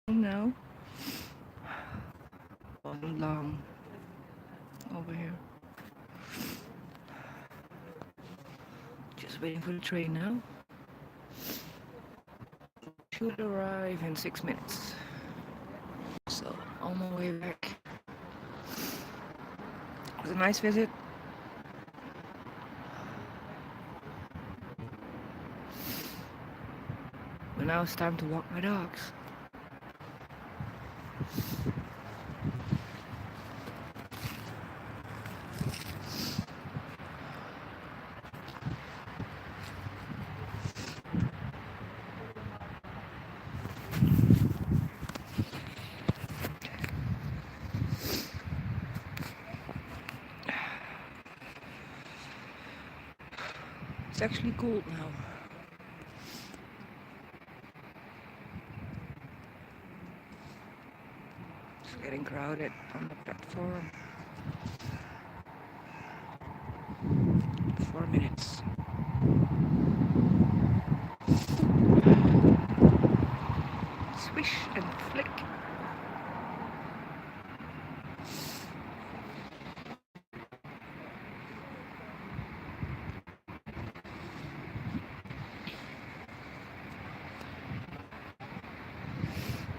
now. One long over here. Just waiting for the train now. Should arrive in 6 minutes. So on my way back. It was a nice visit. But now it's time to walk my dogs. It's actually cold now. It's getting crowded on the platform. 4 minutes. Swish and flick.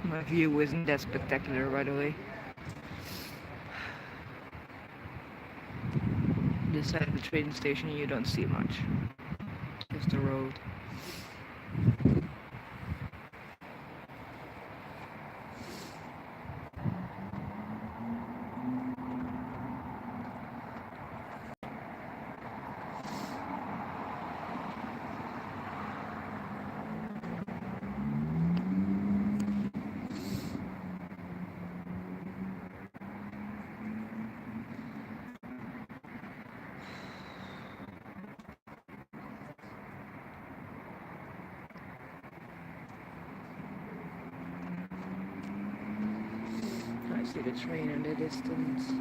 My view isn't that spectacular, by the way. This side of the train station you don't see much. Just the road. I see the train in the distance.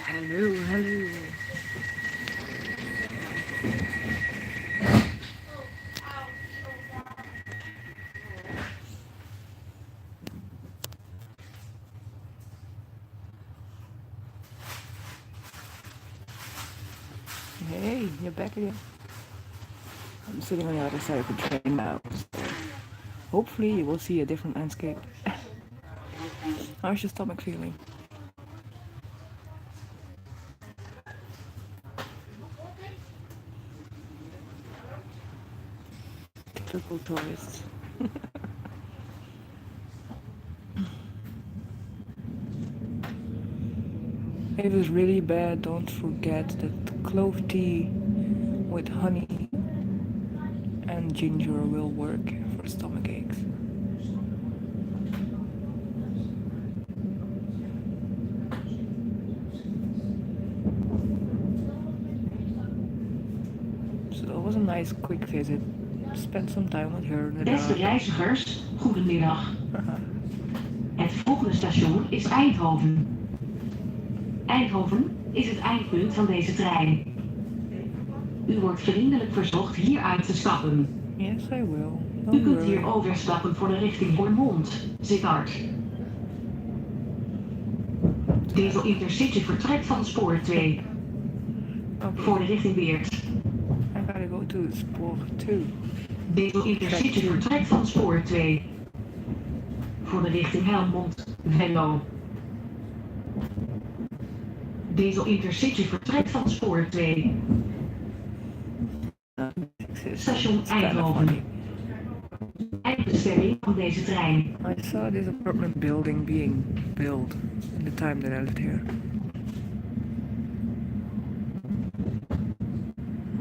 Hello, hello. Hey, you're back again. I'm sitting on the other side of the train now. So hopefully you will see a different landscape. How's your stomach feeling? Typical tourists. If it's really bad, don't forget that clove tea with honey and ginger will work for stomach aches. So that was a nice quick visit. Spent some time with her in the Beste dark. reizigers, goedemiddag. Het volgende station is Eindhoven. Eindhoven is het eindpunt van deze trein. U wordt vriendelijk verzocht hier uit te stappen. Yes, I will. U Don't kunt worry. hier overstappen voor de richting Roermond, Sittard. Deze Intercity vertrekt van spoor 2. Voor de richting Weert. I gotta go to spoor 2. Deze Intercity vertrekt van spoor 2. Voor de richting Helmond, Venlo. Deze Intercity vertrekt van spoor 2. Station Eindhoven. Eindbestemming van deze trein. I saw this apartment building being built in the time that I lived here.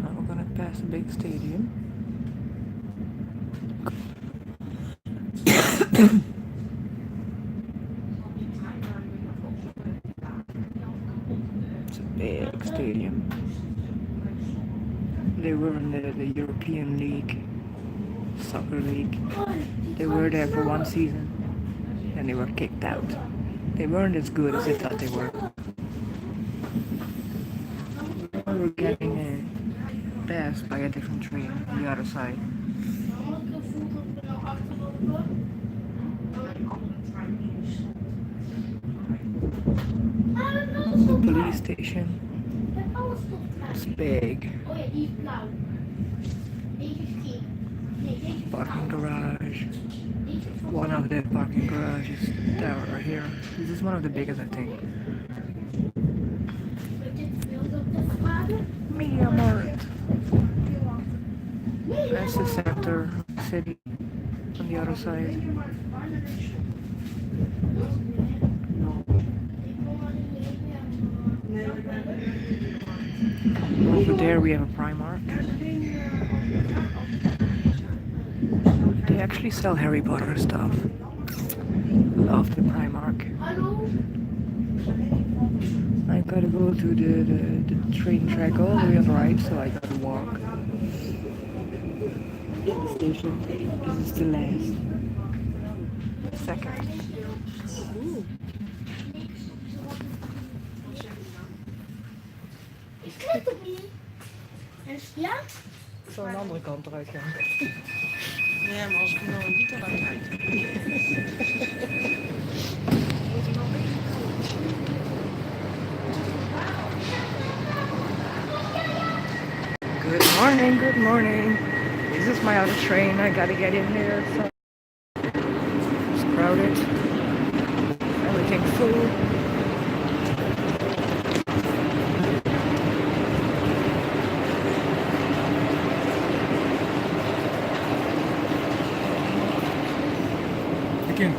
Now we're gonna pass a big stadium. It's a big stadium. They were in the European League, Soccer League. They were there for one season, and they were kicked out. They weren't as good as they thought they were. We were getting passed by a different train on the other side. The police station. It's big. Parking garage. One of the parking garages down here. This is one of the biggest, I think. Media Mart. That's the center of the city on the other side. Over there we have a Primark. They actually sell Harry Potter stuff. Love the Primark. I gotta go to the train track all the way on the right, so I gotta walk. The station. This is the last. Second. Ja? Ik zal aan de andere kant eruit gaan. Ja, maar als ik nou niet eruit rijd. Good morning, good morning. This is my other train. I gotta get in there. So it's crowded. Everything full. Begin.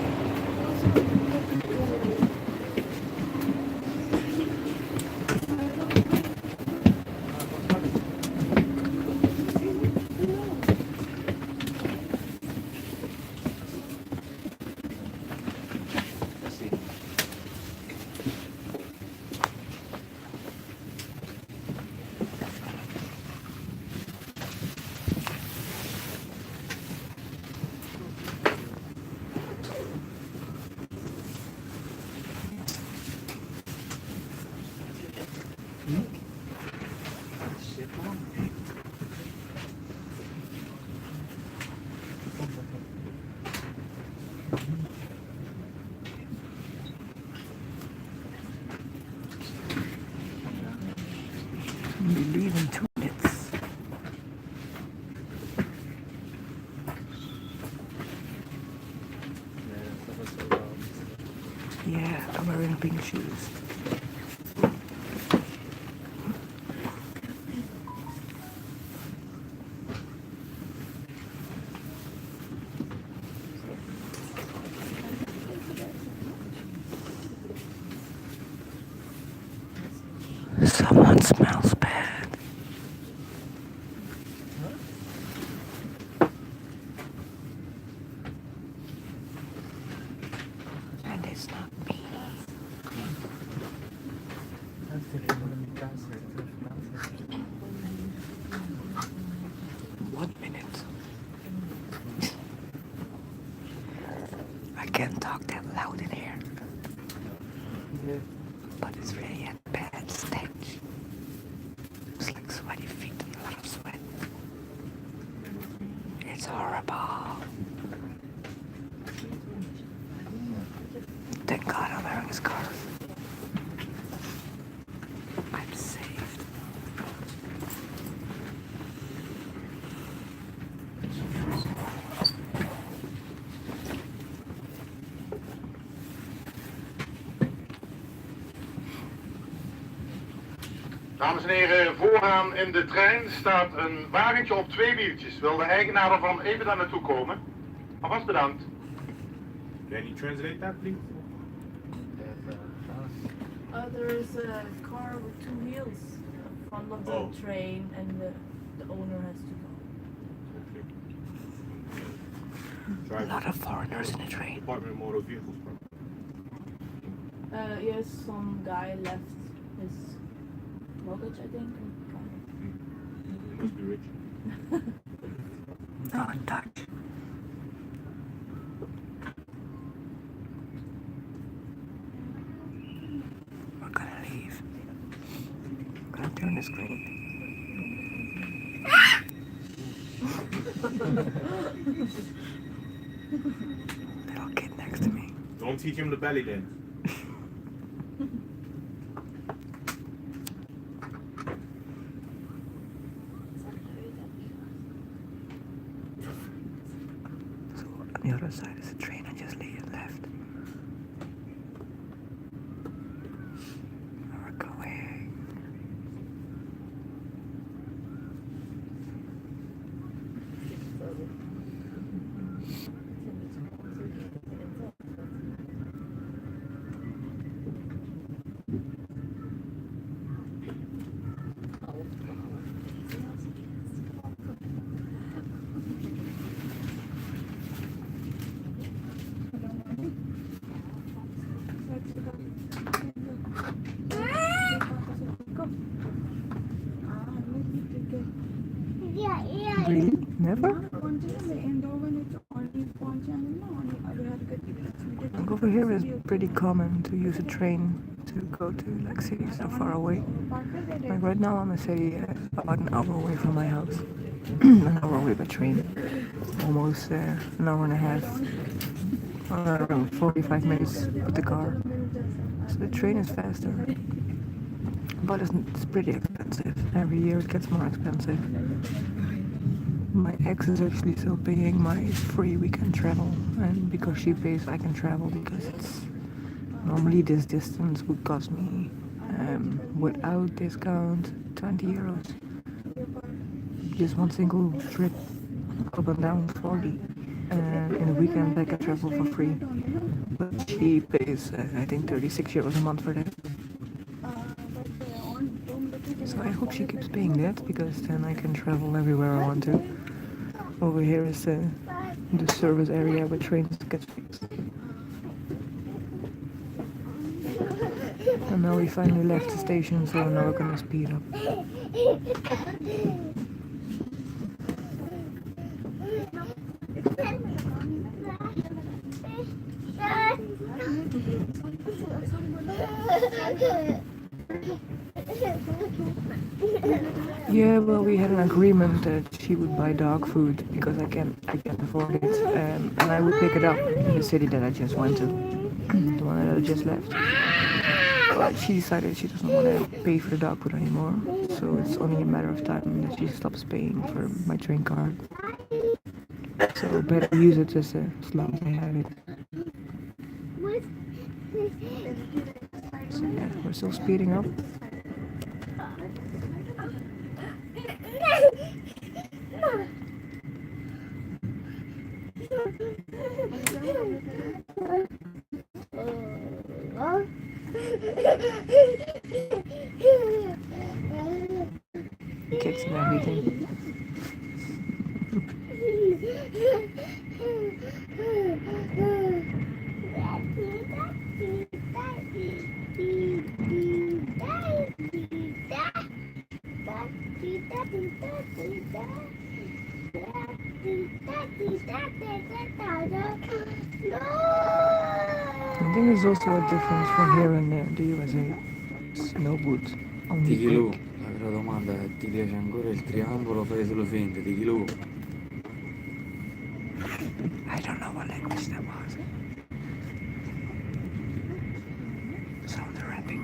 We leave in 2 minutes. Yeah, I'm wearing pink shoes. Someone smells bad. And it's not me. One minute. I can't talk that loud in here. But it's really a bad stench. It's like sweaty feet and a lot of sweat. It's horrible. Thank God I'm wearing a scarf. I'm saved. Dames en heren, vooraan in de trein staat een wagentje op 2 wieltjes. Wil de eigenaar ervan even daar naartoe komen? Alvast bedankt. Can you translate that, please? There is a car with 2 wheels in front of the Oh. train, and the owner has to go. A lot of foreigners in the train. Department of Motor Vehicles. Yes, some guy left his luggage, I think. You must be rich. Oh, in Dutch. We're gonna leave. I'm gonna turn the screen. Little kid next to me. Don't teach him the belly dance. So on the other side is a train. I just left. We're going. Really? Never? Like over here is pretty common to use a train to go to like cities so far away. Like right now I'm a city about an hour away from my house. An hour away by train. Almost an hour and a half. Around 45 minutes with the car. So the train is faster. But it's pretty expensive. Every year it gets more expensive. My ex is actually still paying my free weekend travel, and because she pays I can travel, because it's normally this distance would cost me without discount 20 euros. Just one single trip up and down 40, and in the weekend I can travel for free, but she pays I think 36 euros a month for that. So I hope she keeps paying that, because then I can travel everywhere I want to. Over here is the service area where trains get fixed. And now we finally left the station, so now we're gonna speed up. Yeah, well, we had an agreement that she would buy dog food because I can't afford it, and I would pick it up in the city that I just went to, the one that I just left. But she decided she doesn't want to pay for the dog food anymore, so it's only a matter of time that she stops paying for my train card. So better use it as long as I have it. So yeah, we're still speeding up. Kids and everything. I think there's also a difference from here and there in the USA. Snowboot only Tigilù, break. la vera domanda è: ti piace ancora il triangolo o fai solo finte? Tigilù. I don't know what language that was. Sound Arabic.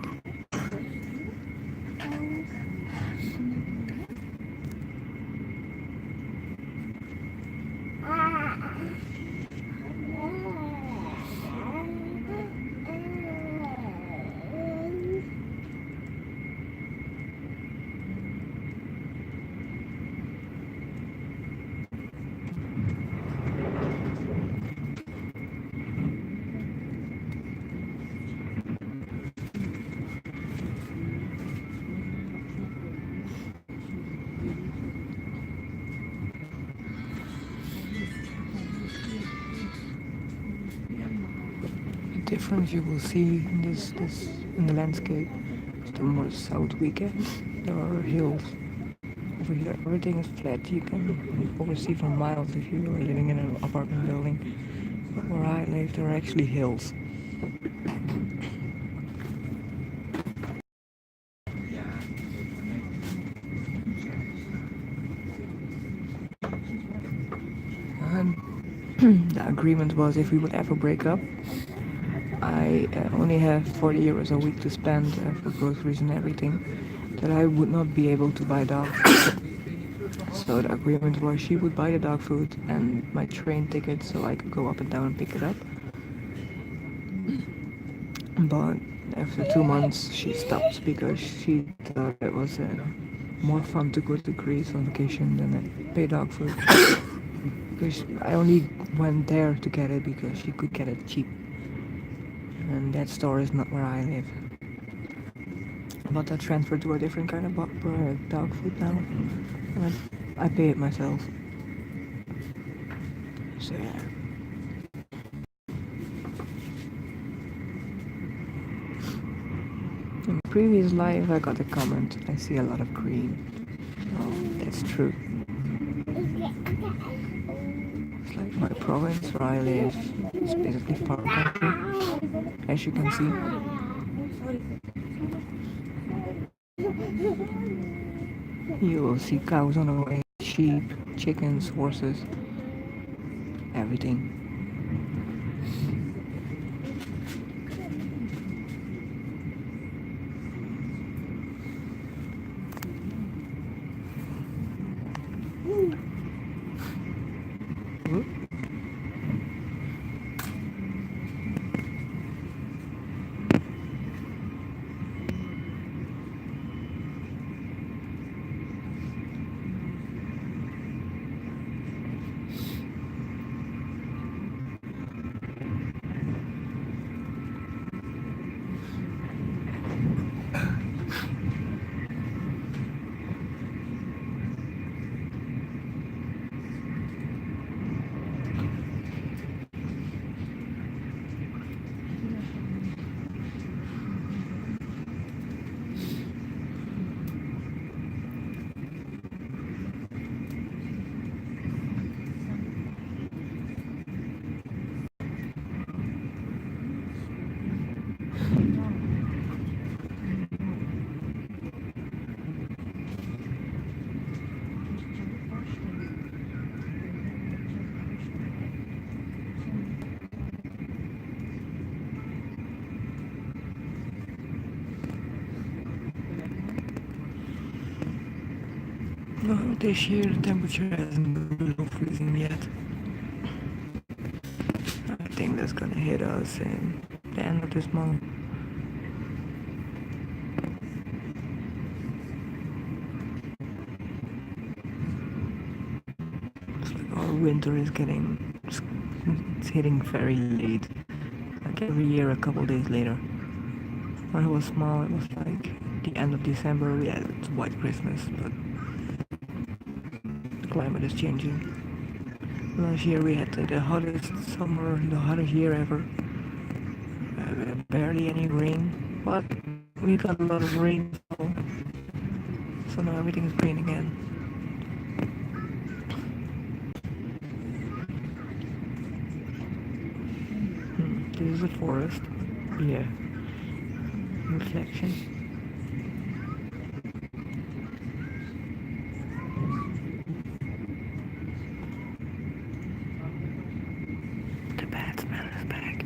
Difference you will see in this in the landscape is the more south we get. There are hills. Over here everything is flat. You can oversee for miles if you are living in an apartment building. But where I live there are actually hills. And the agreement was if we would ever break up, I only have 40 euros a week to spend for groceries and everything, that I would not be able to buy dog food. So the agreement was she would buy the dog food and my train ticket so I could go up and down and pick it up. But after 2 months she stopped because she thought it was more fun to go to Greece on vacation than pay dog food. Because I only went there to get it because she could get it cheap. And that store is not where I live. But I transferred to a different kind of dog food now. And I pay it myself. So yeah. In my previous life I got a comment, I see a lot of green. Oh, that's true. It's like my province where I live. It's basically farm country. As you can see. You will see cows on the way, sheep, chickens, horses, everything. Well, this year the temperature hasn't been below freezing yet. I think that's gonna hit us in the end of this month. winter is it's hitting very late. Like every year, a couple days later. When I was small, it was like the end of December. We had White Christmas, but the climate is changing. Last year we had the hottest summer, the hottest year ever. Barely any rain, but we got a lot of rain, so now everything is green again. This is a forest. Yeah. Reflection. The bad smell is back.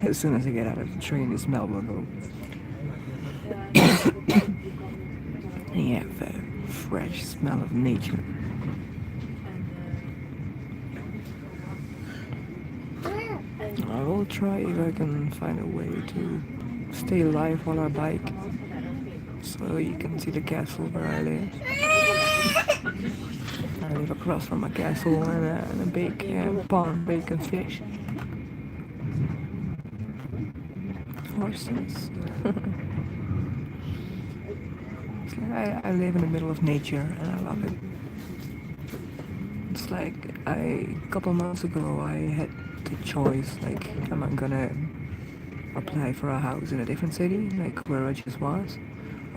As soon as I get out of the train, the smell will go. And you have a fresh smell of nature. I will try if I can find a way to stay alive while I bike, so you can see the castle where I live. I live across from a castle and a big pond where you can fish. Horses. It's like I live in the middle of nature and I love it. It's like a couple months ago I had the choice, like, am I gonna apply for a house in a different city, like where I just was,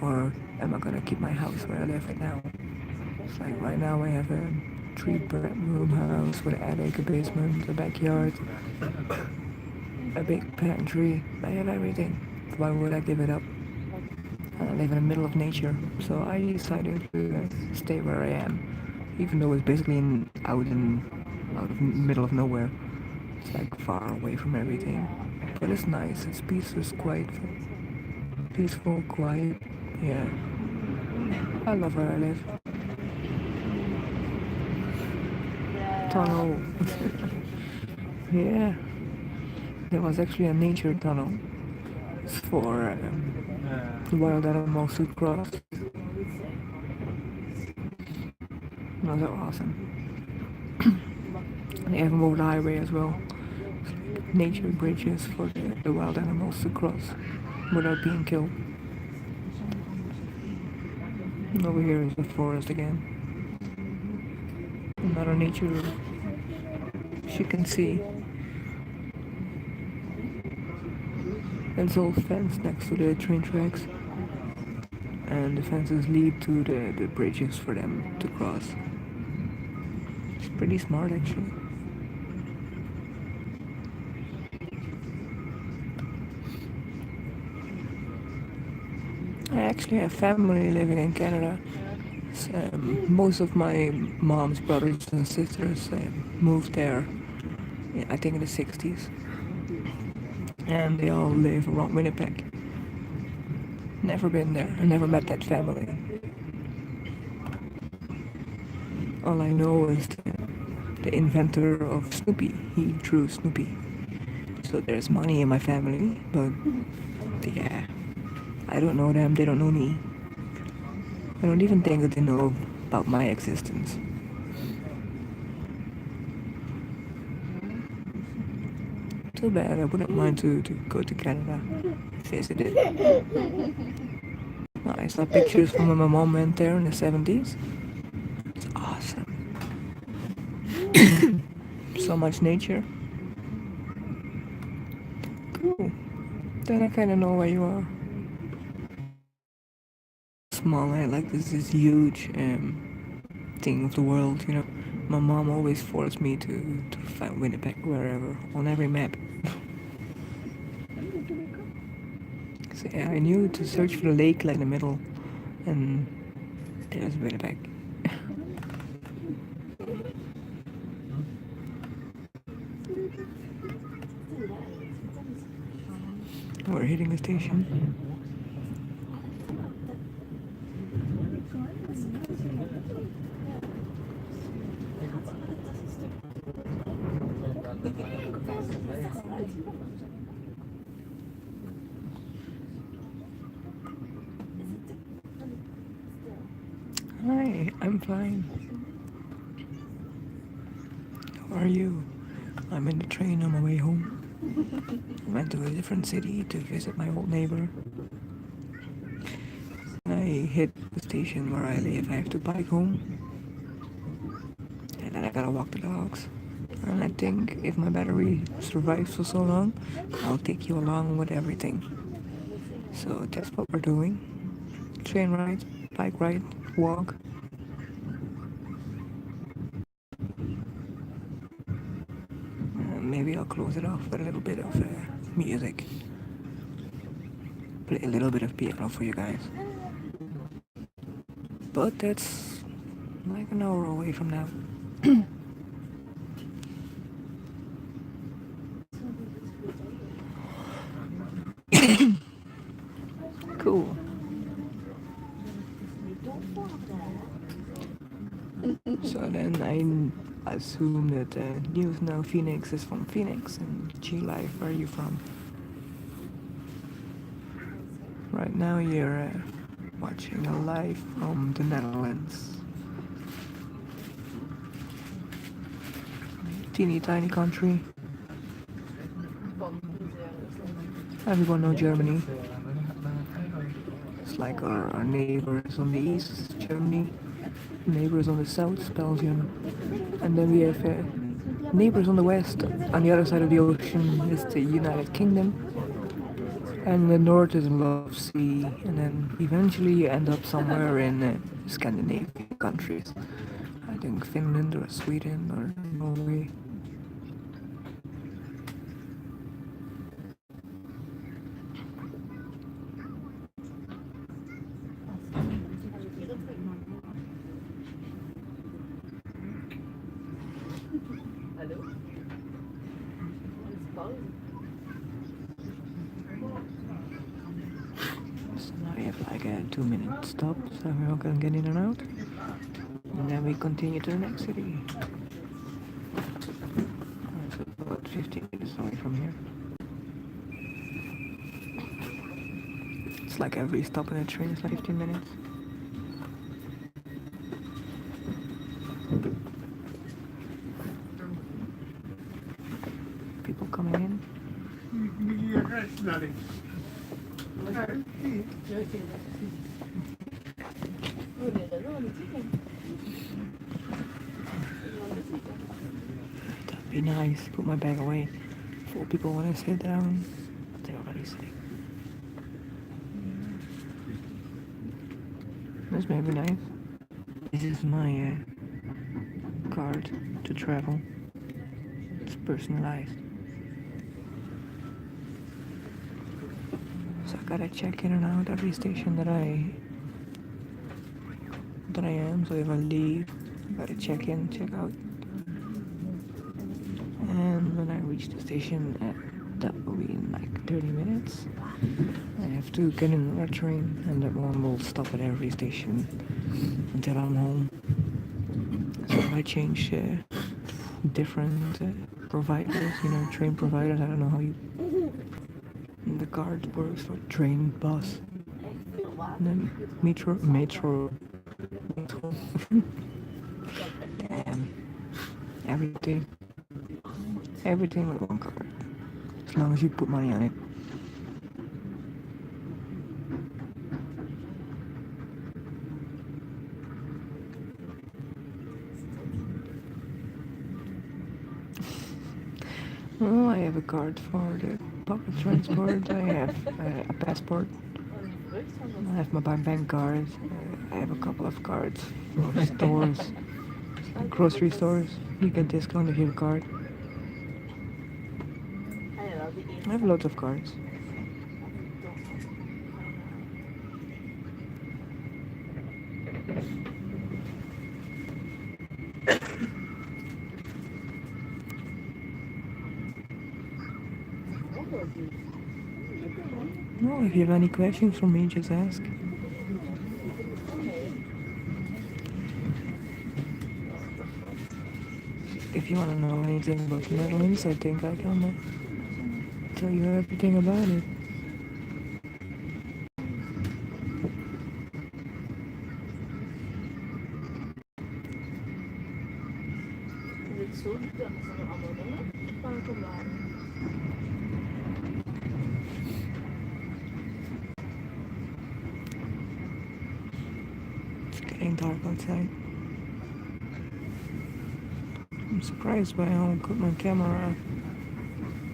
or am I gonna keep my house where I live right now? It's like right now I have a 3-bedroom house with an attic, a basement, a backyard, a big pantry. I have everything. Why would I give it up? And I live in the middle of nature, so I decided to stay where I am, even though it's basically out of the middle of nowhere. It's like far away from everything, but it's nice. It's peaceful, quiet. Yeah, I love where I live. Tunnel. Yeah. There was actually a nature tunnel for wild animals to cross. Those are awesome. They have them over the highway as well. Nature bridges for the wild animals to cross without being killed. And over here is the forest again. Another nature, as you can see. It's all fenced next to the train tracks, and the fences lead to the bridges for them to cross. It's pretty smart actually. I actually have family living in Canada. So, most of my mom's brothers and sisters moved there, I think in the 60s. And they all live around Winnipeg. Never been there. I never met that family. All I know is the inventor of Snoopy. He drew Snoopy. So there's money in my family, but yeah, I don't know them, they don't know me. I don't even think that they know about my existence. Too bad, I wouldn't mind to go to Canada. visited. I saw pictures from when my mom went there in the 70s. It's awesome. So much nature. Cool. Then I kind of know where you are. Small, I like this huge thing of the world, you know. My mom always forced me to find Winnipeg wherever, on every map. So yeah, I knew to search for the lake like in the middle, and there's Winnipeg. We're hitting the station. Hi, I'm fine. How are you? I'm in the train on my way home. I went to a different city to visit my old neighbor. I hit the station where I live. I have to bike home. And then I gotta walk the dogs. And I think if my battery survives for so long, I'll take you along with everything. So that's what we're doing. Train ride, bike ride, walk. Maybe I'll close it off with a little bit of music. Play a little bit of piano for you guys. But that's like an hour away from now. Cool. So then I assume that News Now Phoenix is from Phoenix, and G Life, where are you from? Right now you're watching a live from the Netherlands. Teeny tiny country. Everyone knows Germany. It's like our neighbors on the east, Germany. Neighbors on the south, Belgium. And then we have neighbors on the west. On the other side of the ocean is the United Kingdom. And the north is Love Sea. And then eventually you end up somewhere in Scandinavian countries. I think Finland or Sweden or Norway. So now we have like a 2-minute stop, so we're all gonna get in and out. And then we continue to the next city. It's about 15 minutes away from here. It's like every stop on the train is like 15 minutes. People coming in. That'd be nice. Put my bag away. 4 people want to sit down. They already sit. This may be nice. This is my card to travel. It's personalized. So I gotta check in and out every station that I am. So if I leave, I gotta check in, check out. And when I reach the station, that will be in like 30 minutes. I have to get in another train, and that one will stop at every station until I'm home. So if I change different providers, train providers, I don't know how the card works for train, bus, and then metro. Damn. Everything with one card. As long as you put money on it. Oh, I have a card for the public transport. I have a passport. I have my bank card. I have a couple of cards for stores, grocery stores. You get discount if you have a card. I have lots of cards. No, if you have any questions for me, just ask. If you want to know anything about the Netherlands, I think I can tell you everything about it. Is het zo diep dan is er allemaal dingen? Kan ik omlaag? It's getting dark outside. I'm surprised by how good my camera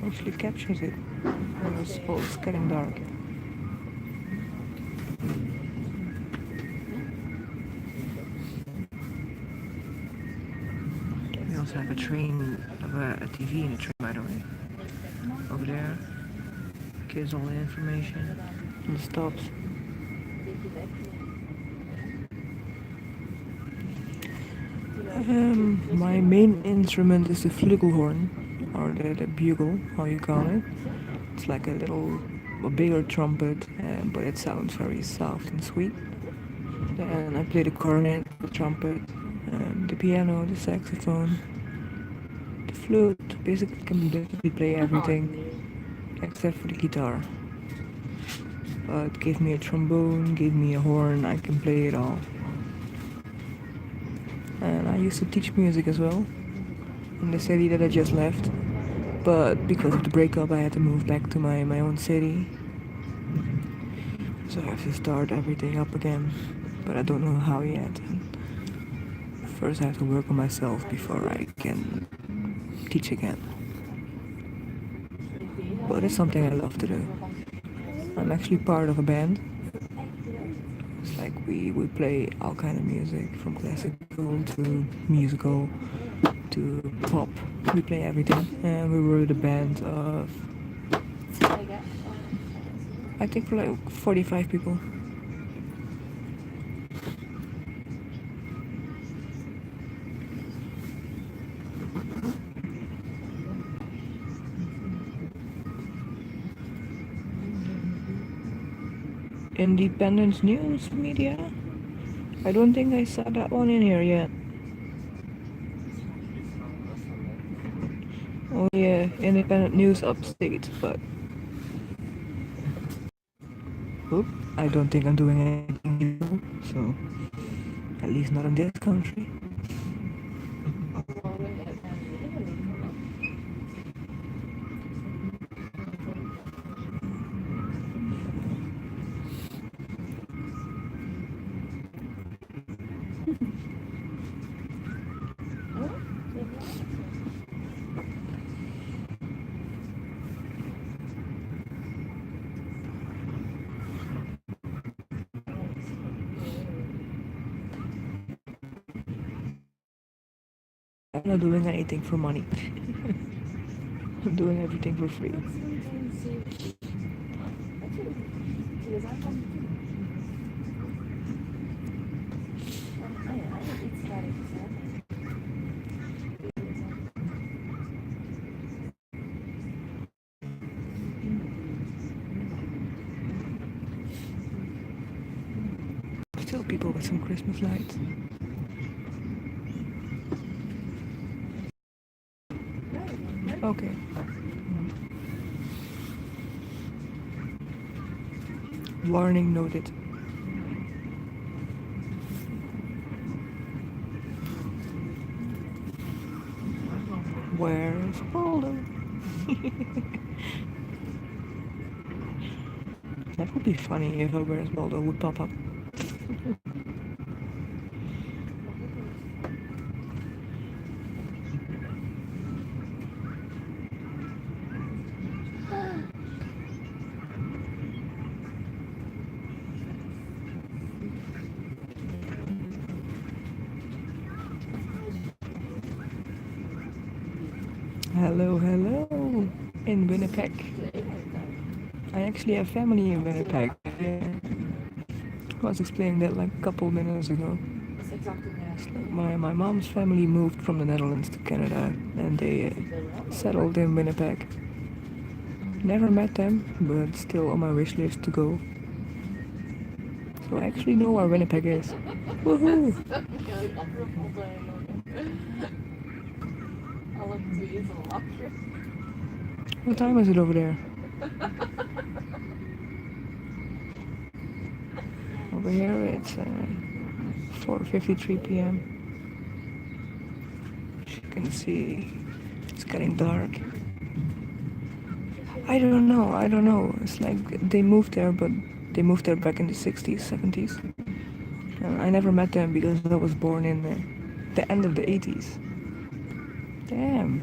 actually captures it. It's getting dark. We also have a train, a TV in the train, by the way. Over there, gives all the information and the stops. My main instrument is the flugelhorn, or the bugle, how you call it. It's like a bigger trumpet, but it sounds very soft and sweet. Then I play the cornet, the trumpet, the piano, the saxophone, the flute. Basically, can basically play everything except for the guitar. But give me a trombone, give me a horn, I can play it all. And I used to teach music as well in the city that I just left. But because of the breakup, I had to move back to my own city. So I have to start everything up again. But I don't know how yet. And first I have to work on myself before I can teach again. But it's something I love to do. I'm actually part of a band. It's like we play all kind of music, from classical to musical to pop. We play everything, and we were the band of, I think, like 45 people. Independent news media? I don't think I saw that one in here yet. Oh yeah, independent news upstate, but oop, I don't think I'm doing anything new, so at least not in this country. I'm not doing anything for money. I'm doing everything for free. Still people with some Christmas lights. Okay. Warning noted. Where's Baldo? That would be funny if a Where's Baldo would pop up. Hello, hello. In Winnipeg. I actually have family in Winnipeg. I was explaining that like a couple minutes ago. Dat is exact hoe It's like my mom's family moved from the Netherlands to Canada and they settled in Winnipeg. Never met them, but still on my wish list to go. So I actually know where Winnipeg is. Woohoo! Alle twee zo lachen. What time is it over there? Over here it's 4:53 p.m. As you can see, it's getting dark. I don't know. It's like they moved there, but they moved there back in the 60s, 70s. And I never met them because I was born in the end of the 80s. Damn.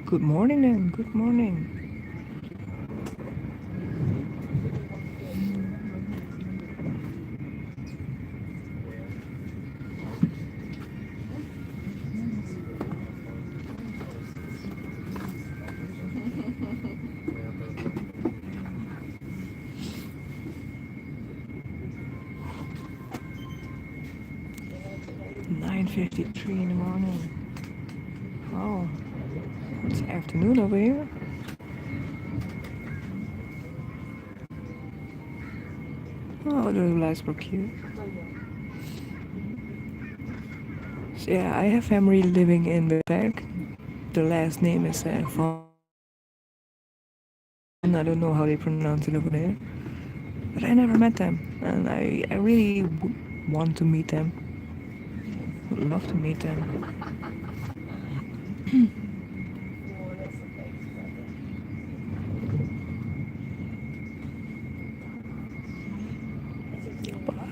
Good morning then, good morning. .53 in the morning. Oh, it's afternoon over here. Oh, the lights were cute. So yeah, I have family living in Winnipeg. The last name is Van. I don't know how they pronounce it over there. But I never met them. And I really want to meet them. Would love to meet them.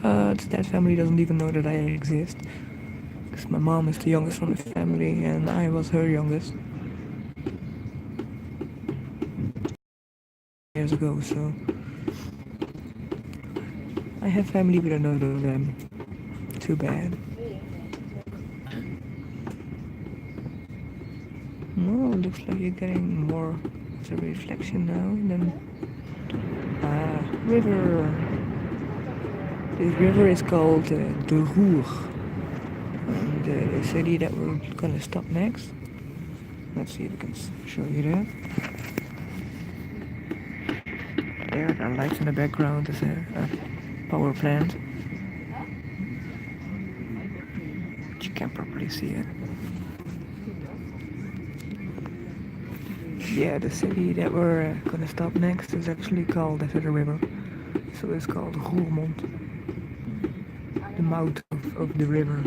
But that family doesn't even know that I exist. Because my mom is the youngest from the family and I was her youngest. Years ago, so I have family but I don't know them. Too bad. No, looks like you're getting more of a reflection now. And then river. This river is called De Roer. And the city that we're gonna stop next. Let's see if I can show you that. There are lights in the background. There's a power plant. But you can't properly see it. Yeah, the city that we're gonna stop next is actually called after the river. So it's called Roermond. The mouth of the river.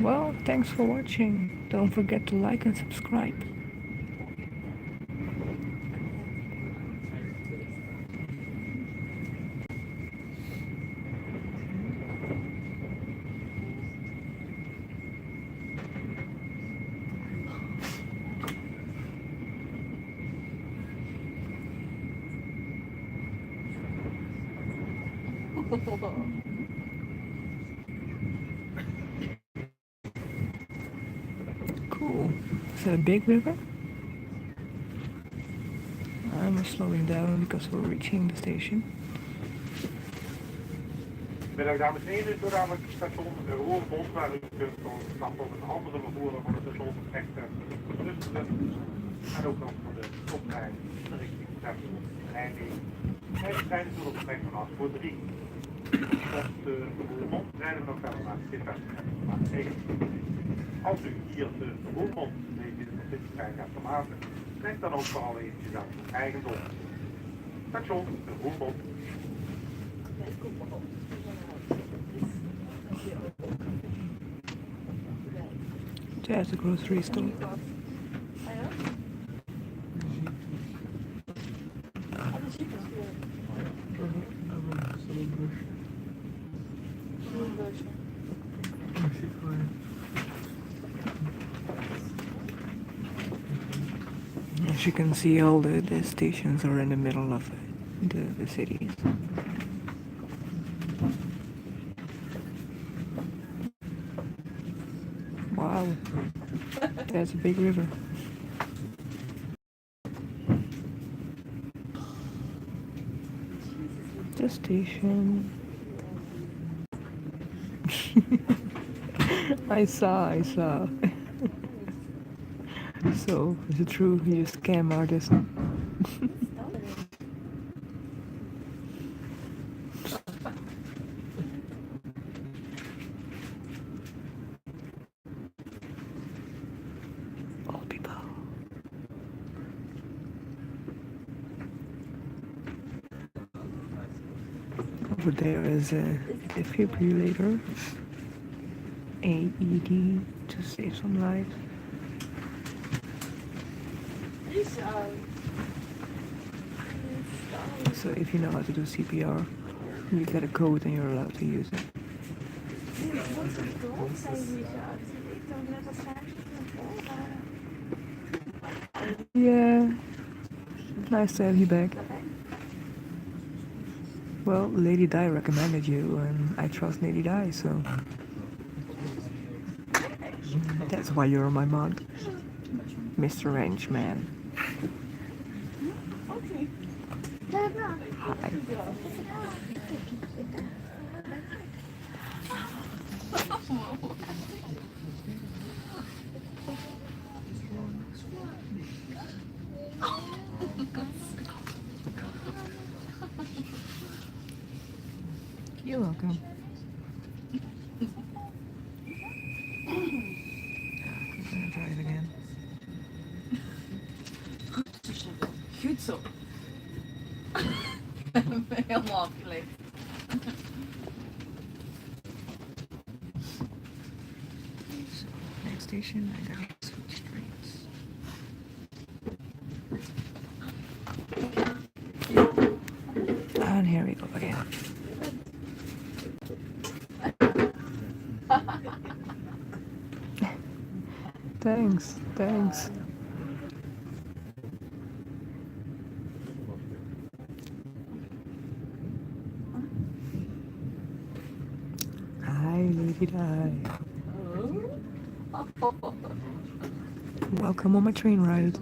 Well, thanks for watching. Don't forget to like and subscribe. Cool. Is that a big river? I'm slowing down because we're reaching the station. Middag dames en heren, door aan het station Roermond, waar u kunt stappen op een andere vervoeren van het station echter rusten. En ook nog van de stoptrein richting station Nijmegen. Deze trein is op weg vanaf voor 3. Op de Roermond rijden we nog verder naar Sittard. Als u hier de Roermond deze trein gaat verlaten, denk dan ook vooral eventjes aan uw eigendom. Station de Roermond. There's a grocery store. doosje. As you can see, all the stations are in the middle of the cities. Wow, that's a big river. The station. I saw. So, is it true you scam artist? All people. Over there is a defibrillator. AED to save some lives. So if you know how to do CPR, you get a code and you're allowed to use it. Yeah, nice to have you back. Well, Lady Di recommended you, and I trust Lady Di, so that's why you're my monk, Mr. Rangeman. Hi. You're welcome. I'm gonna try it again. Goed zo. Helemaal afgeleid. So, next station, I gotta switch trains. And here we go again. Thanks. Hi, Lady Di. Welcome on my train ride.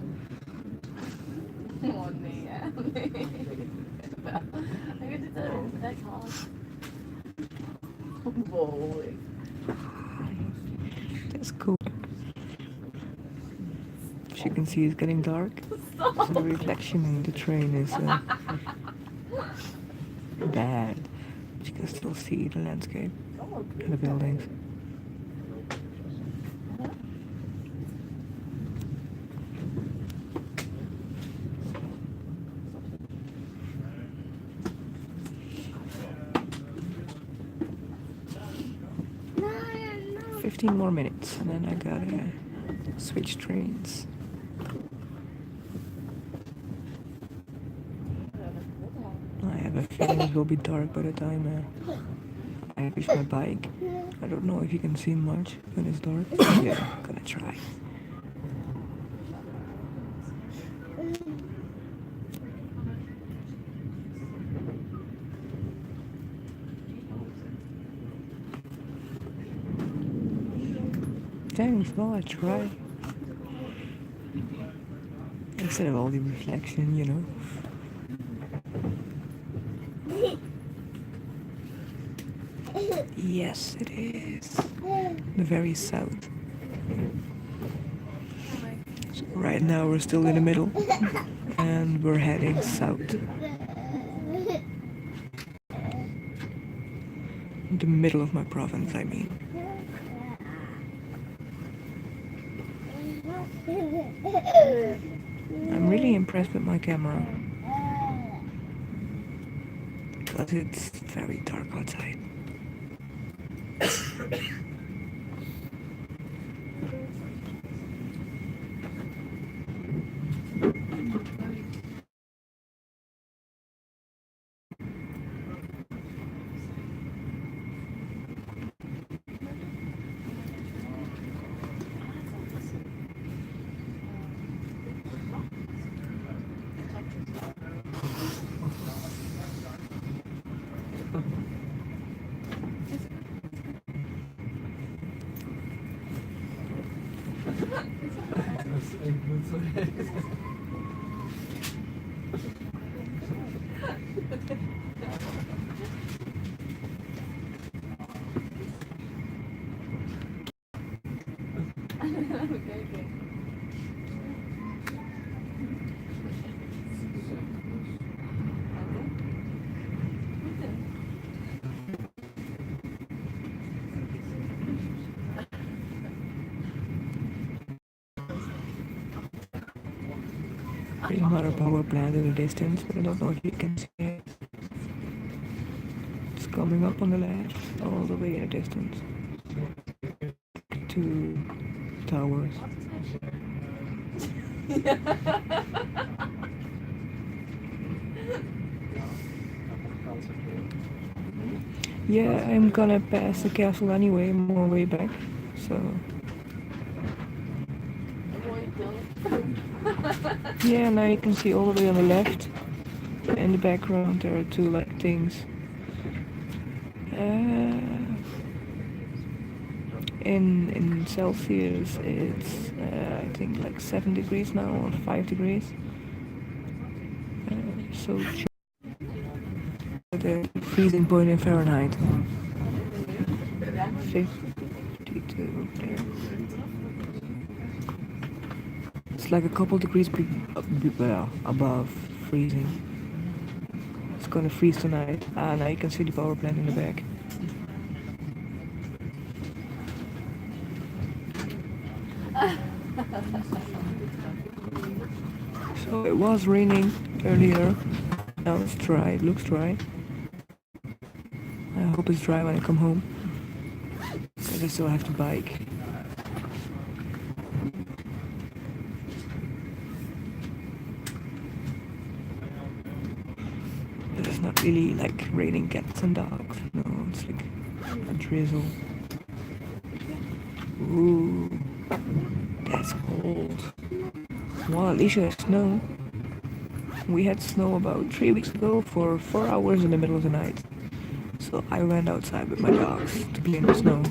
Oh nee, hè? Nee. Ik heb dit direct gehad. Wow. That's cool. As you can see, it's getting dark. So the reflection in the train is bad. But you can still see the landscape and the buildings. No. 15 more minutes and then I gotta switch trains. I have a feeling it will be dark by the time I reach my bike. I don't know if you can see much when it's dark. Yeah, I'm gonna try. Thanks, well I try. Instead of all the reflection, you know. Yes, it is. The very south. So right now we're still in the middle and we're heading south. The middle of my province, I mean. I'm really impressed with my camera because it's very dark outside. Okay. There's another power plant in the distance, but I don't know if you can see it. It's coming up on the left, all the way in the distance. Two towers. Yeah, I'm gonna pass the castle anyway, I'm on my way back, so... Yeah, now you can see all the way on the left. In the background there are two like things. In Celsius it's I think like 7 degrees now or 5 degrees. So the freezing point in Fahrenheit. 52 there. It's like a couple degrees above freezing. It's gonna freeze tonight. Ah, now you can see the power plant in the back. So it was raining earlier. Now it's dry. It looks dry. I hope it's dry when I come home. Because I still have to bike. It's not really like raining cats and dogs. No, it's like a drizzle. Ooh, that's cold. Well, at least you have snow. We had snow about 3 weeks ago for 4 hours in the middle of the night. So I went outside with my dogs to play in the snow.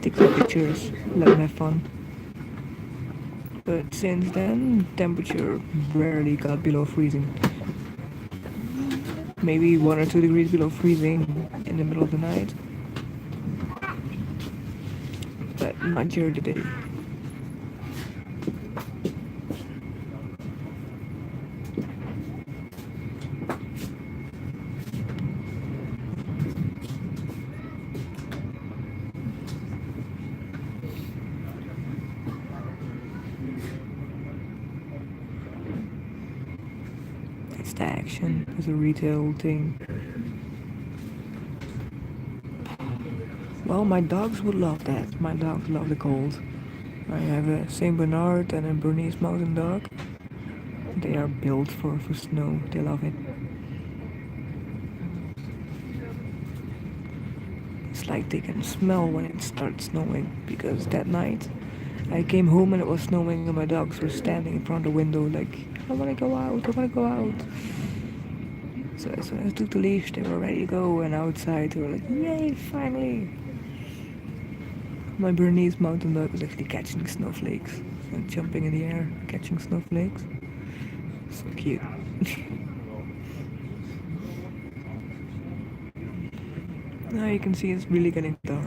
Take some pictures, let them have fun. But since then, temperature rarely got below freezing. Maybe 1 or 2 degrees below freezing in the middle of the night. But not during the day. It's the action, it's a retail thing. Well, my dogs would love that. My dogs love the cold. I have a Saint Bernard and a Bernese Mountain Dog. They are built for snow. They love it. It's like they can smell when it starts snowing. Because that night I came home and it was snowing and my dogs were standing in front of the window like, I want to go out, I want to go out. So as soon as I took the leash, they were ready to go, and outside they were like, yay, finally! My Bernese Mountain Dog was actually catching snowflakes and jumping in the air, catching snowflakes. So cute. Now you can see it's really getting dark.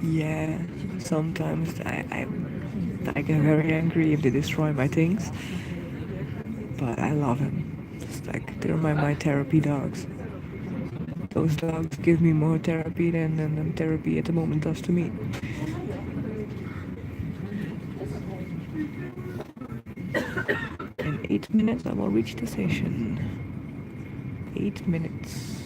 Yeah, sometimes I get very angry if they destroy my things. But I love them. It's like they're my therapy dogs. Those dogs give me more therapy than therapy at the moment does to me. In 8 minutes I will reach the station. 8 minutes.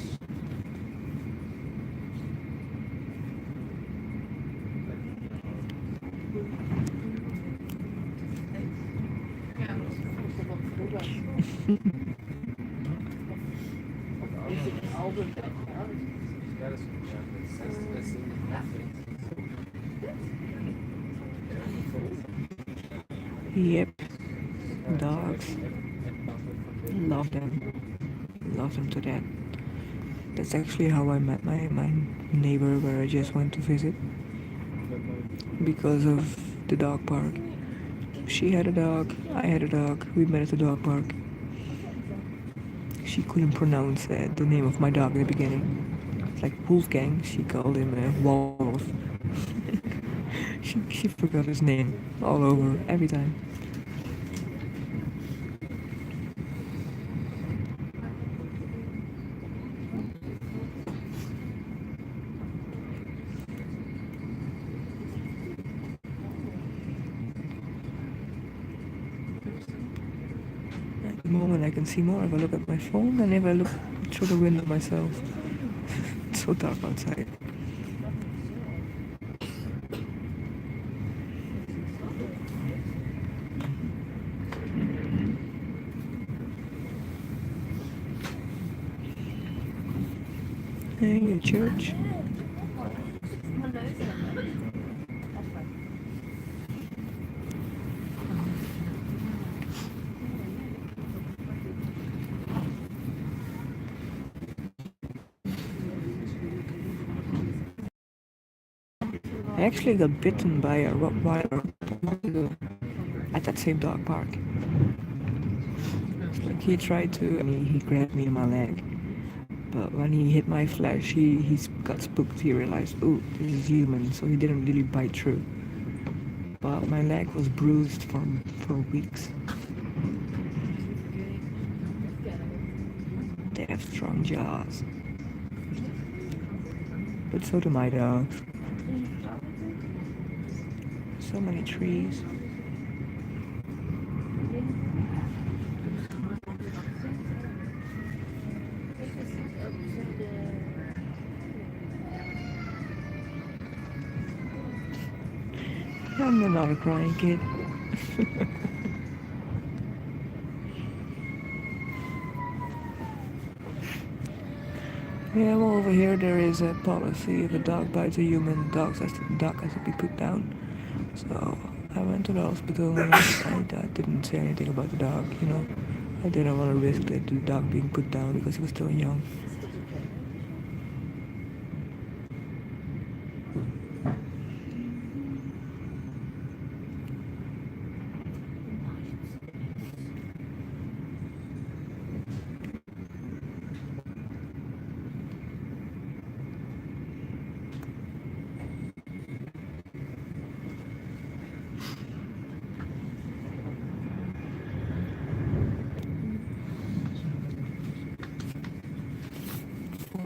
Yep, dogs. Love them. Love them to death. That's actually how I met my neighbor where I just went to visit. because of the dog park. She had a dog, I had a dog, we met at the dog park. She couldn't pronounce the name of my dog in the beginning. It's like Wolfgang, she called him Walrus. she forgot his name all over, every time. At the moment I can see more if I look at my phone than if I look through the window myself. It's so dark outside. Hey, a church. I actually got bitten by a Rottweiler at that same dog park. It's like he tried to, he grabbed me in my leg. But when he hit my flesh, he got spooked. He realized, oh, this is human, so he didn't really bite through. But my leg was bruised for weeks. They have strong jaws. But so do my dogs. So many trees. I'm not a crying kid. Yeah, well, over here there is a policy: if a dog bites a human, dog has to be put down. So I went to the hospital and I didn't say anything about the dog, you know. I didn't want to risk the dog being put down because he was still young.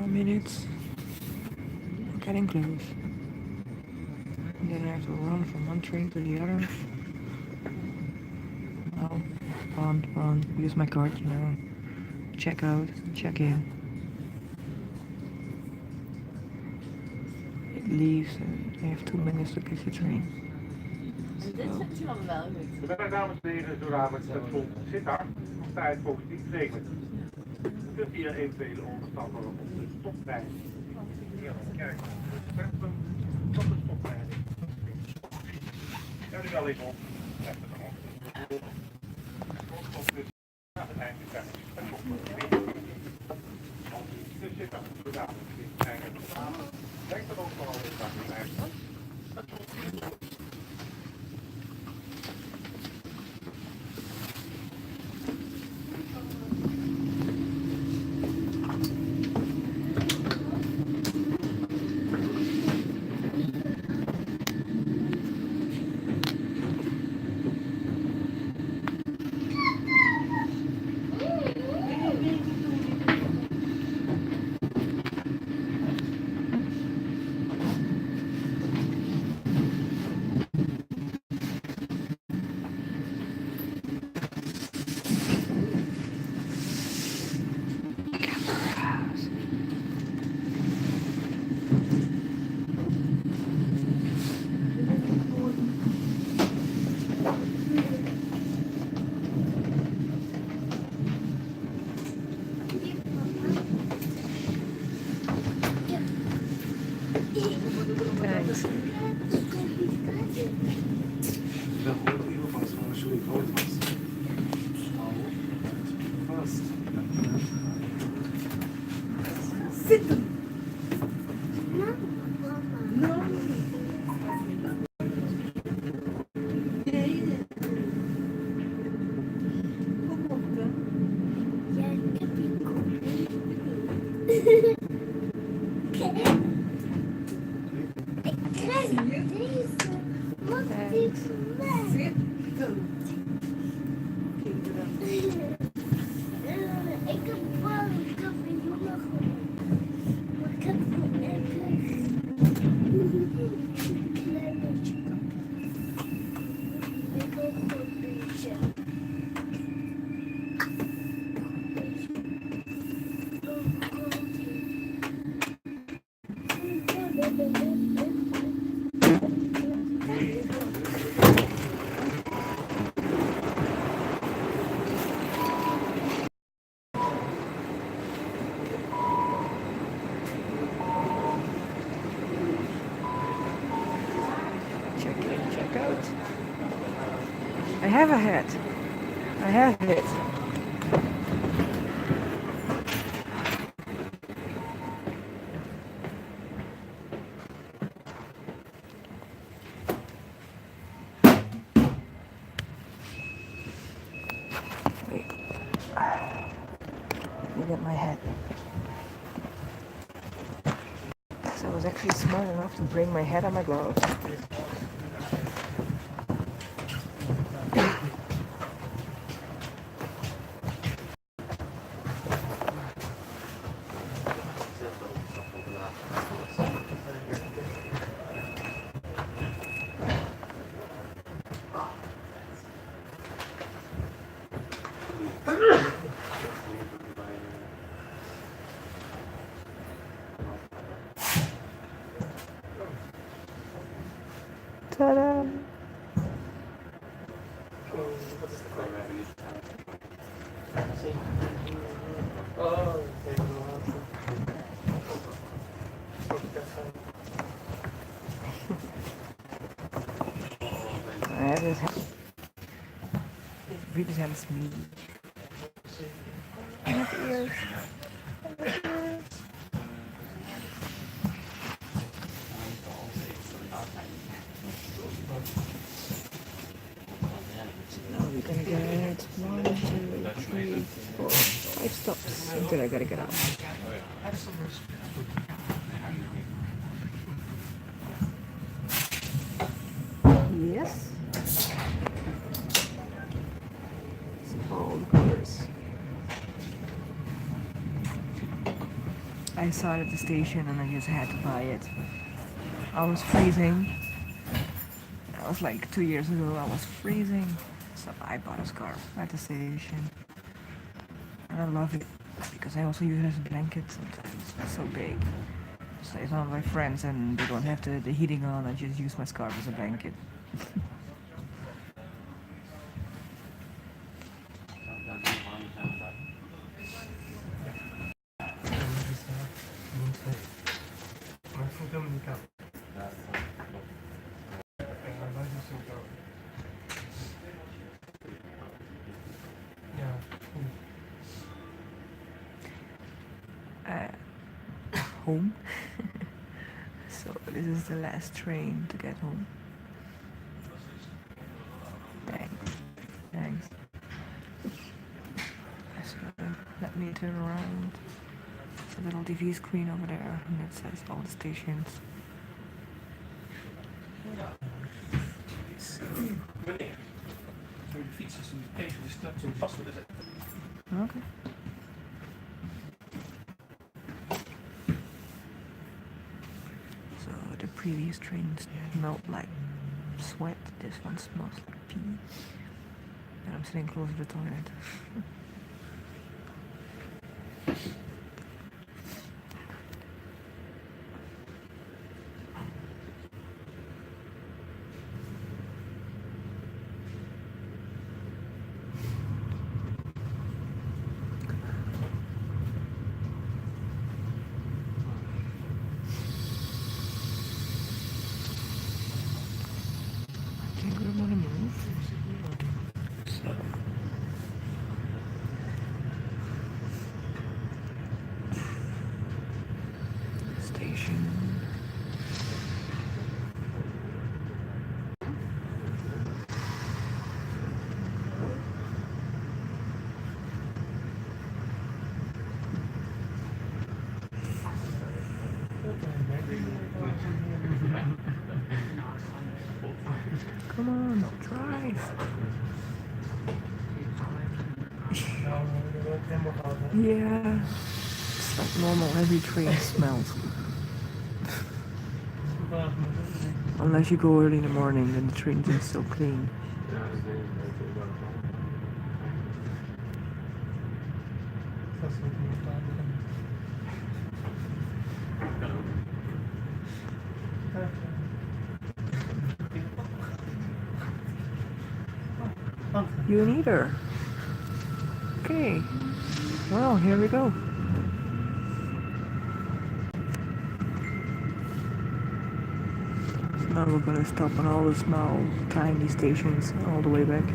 Minutes. We're getting close. And then I have to run from one train to the other. Oh, run. Use my card, you know. Check out, check in. It leaves and I have 2 minutes to catch the train. En dit vindt u dan wel goed. We zijn dames en heren zo dadelijk station Sittard, op tijd positief regelen. U kunt hier eventueel overstappen op de stoplijn. Hier op de kerk het centrum tot de stoplijn. Kan u wel even op. Let er nog. Tot dus aan het einde van het station. Dus Sittard zo dadelijk zijn er samen. Denk er ook wel eens aan het einde. Station. Ik heb wel een kampioen gewonnen. Maar ik heb een klein beetje ik wil gewoon een beetje. Check in, check out. I have a hat. I have it. Wait. Let me get my hat. So I was actually smart enough to bring my hat and my gloves. Ta-da! I have this hat. It represents me. I have ears. Now we're gonna get 1, 2, 3, 4, 5 stops until I gotta get out. Yes. It's all the colors. I saw it at the station and I just had to buy it. I was freezing. That was like 2 years ago. I was freezing. So I bought a scarf at the station. And I love it because I also use it as a blanket sometimes. It's so big. So it's on my friends and they don't have the heating on. I just use my scarf as a blanket. Home. So this is the last train to get home. Thanks. Thanks. So let me turn around. There's a little TV screen over there and it says all the stations. Okay. So the previous trains smelled like sweat. This one smells like pee. And I'm sitting close to the toilet. I think we want to move. So Come on, drive. Yeah, it's like normal. Every train smells. Unless you go early in the morning, then the trains are still clean. You neither. Okay. Well, here we go. So now we're gonna stop on all the small, tiny stations all the way back.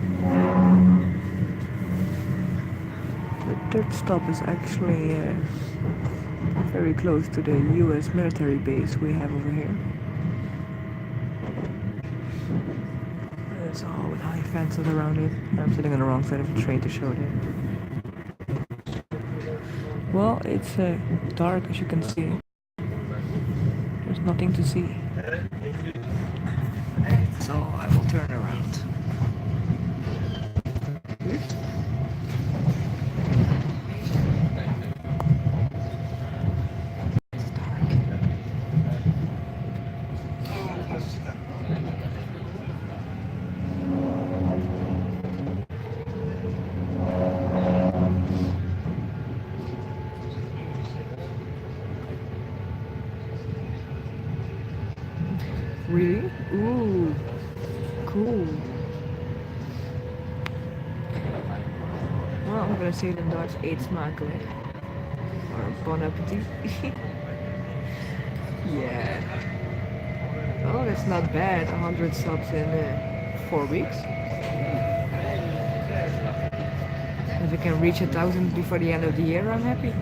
The third stop is actually very close to the US military base we have over here. It's all with high fences around it. I'm sitting on the wrong side of the train to show that. Well, it's dark as you can see. There's nothing to see. So I will turn around. Really? Ooh, cool. Well, I'm gonna say it in Dutch, eet smakelijk. Or bon appetit. Yeah. Oh, that's not bad. 100 subs in 4 weeks. If we can reach 1,000 before the end of the year, I'm happy.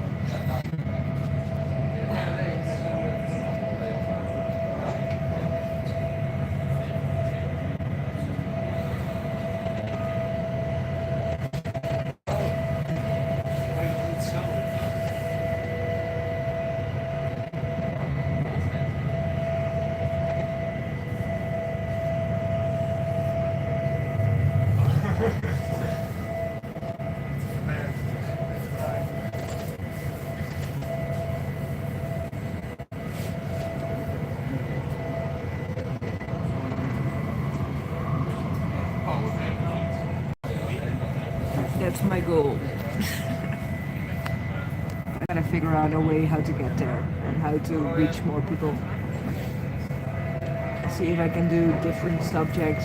That's my goal. I gotta figure out a way how to get there and how to reach more people. See if I can do different subjects.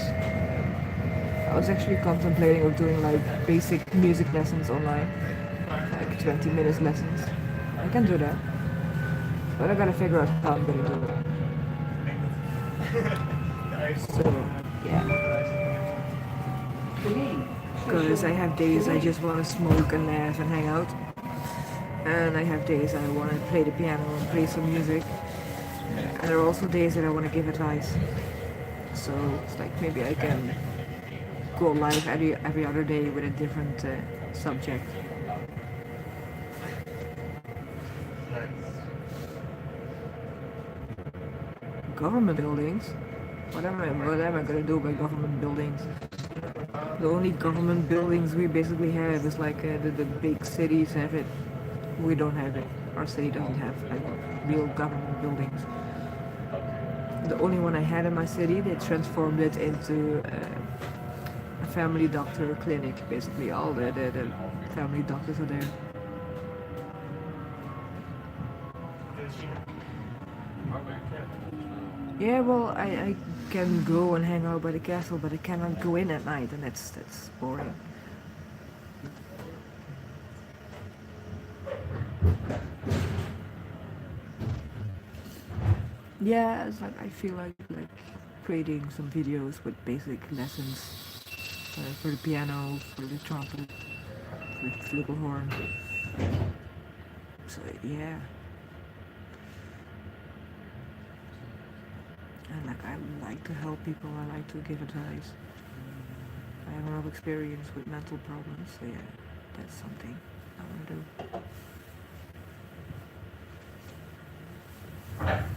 I was actually contemplating of doing like basic music lessons online, like 20 minutes lessons. I can do that, but I gotta figure out how I'm gonna do it. So yeah. Because I have days I just want to smoke and laugh and hang out. And I have days I want to play the piano and play some music. And there are also days that I want to give advice. So it's like maybe I can go live every other day with a different subject. Government buildings? What am I gonna do by government buildings? The only government buildings we basically have is like the big cities have it. We don't have it. Our city doesn't have like real government buildings. The only one I had in my city, they transformed it into a family doctor clinic. Basically, all the family doctors are there. Yeah, well, I can go and hang out by the castle, but I cannot go in at night, and that's boring. Yeah, it's like I feel like creating some videos with basic lessons for the piano, for the trumpet, for the flugelhorn. So yeah. And like I like to help people, I like to give advice. I have a lot of experience with mental problems, so yeah, that's something I want to do.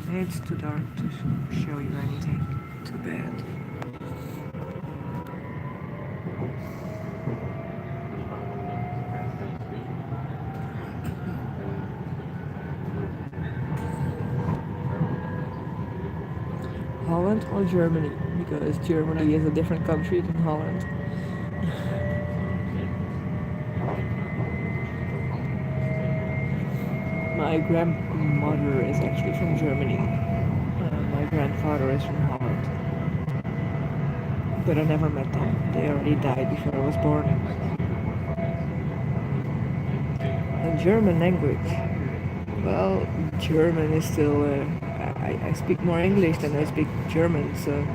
It's too dark to show you anything. Too bad. Holland or Germany? Because Germany is a different country than Holland. My grandmother is actually from Germany. My grandfather is from Holland. But I never met them. They already died before I was born. And German language. Well, German is still... I speak more English than I speak German, so...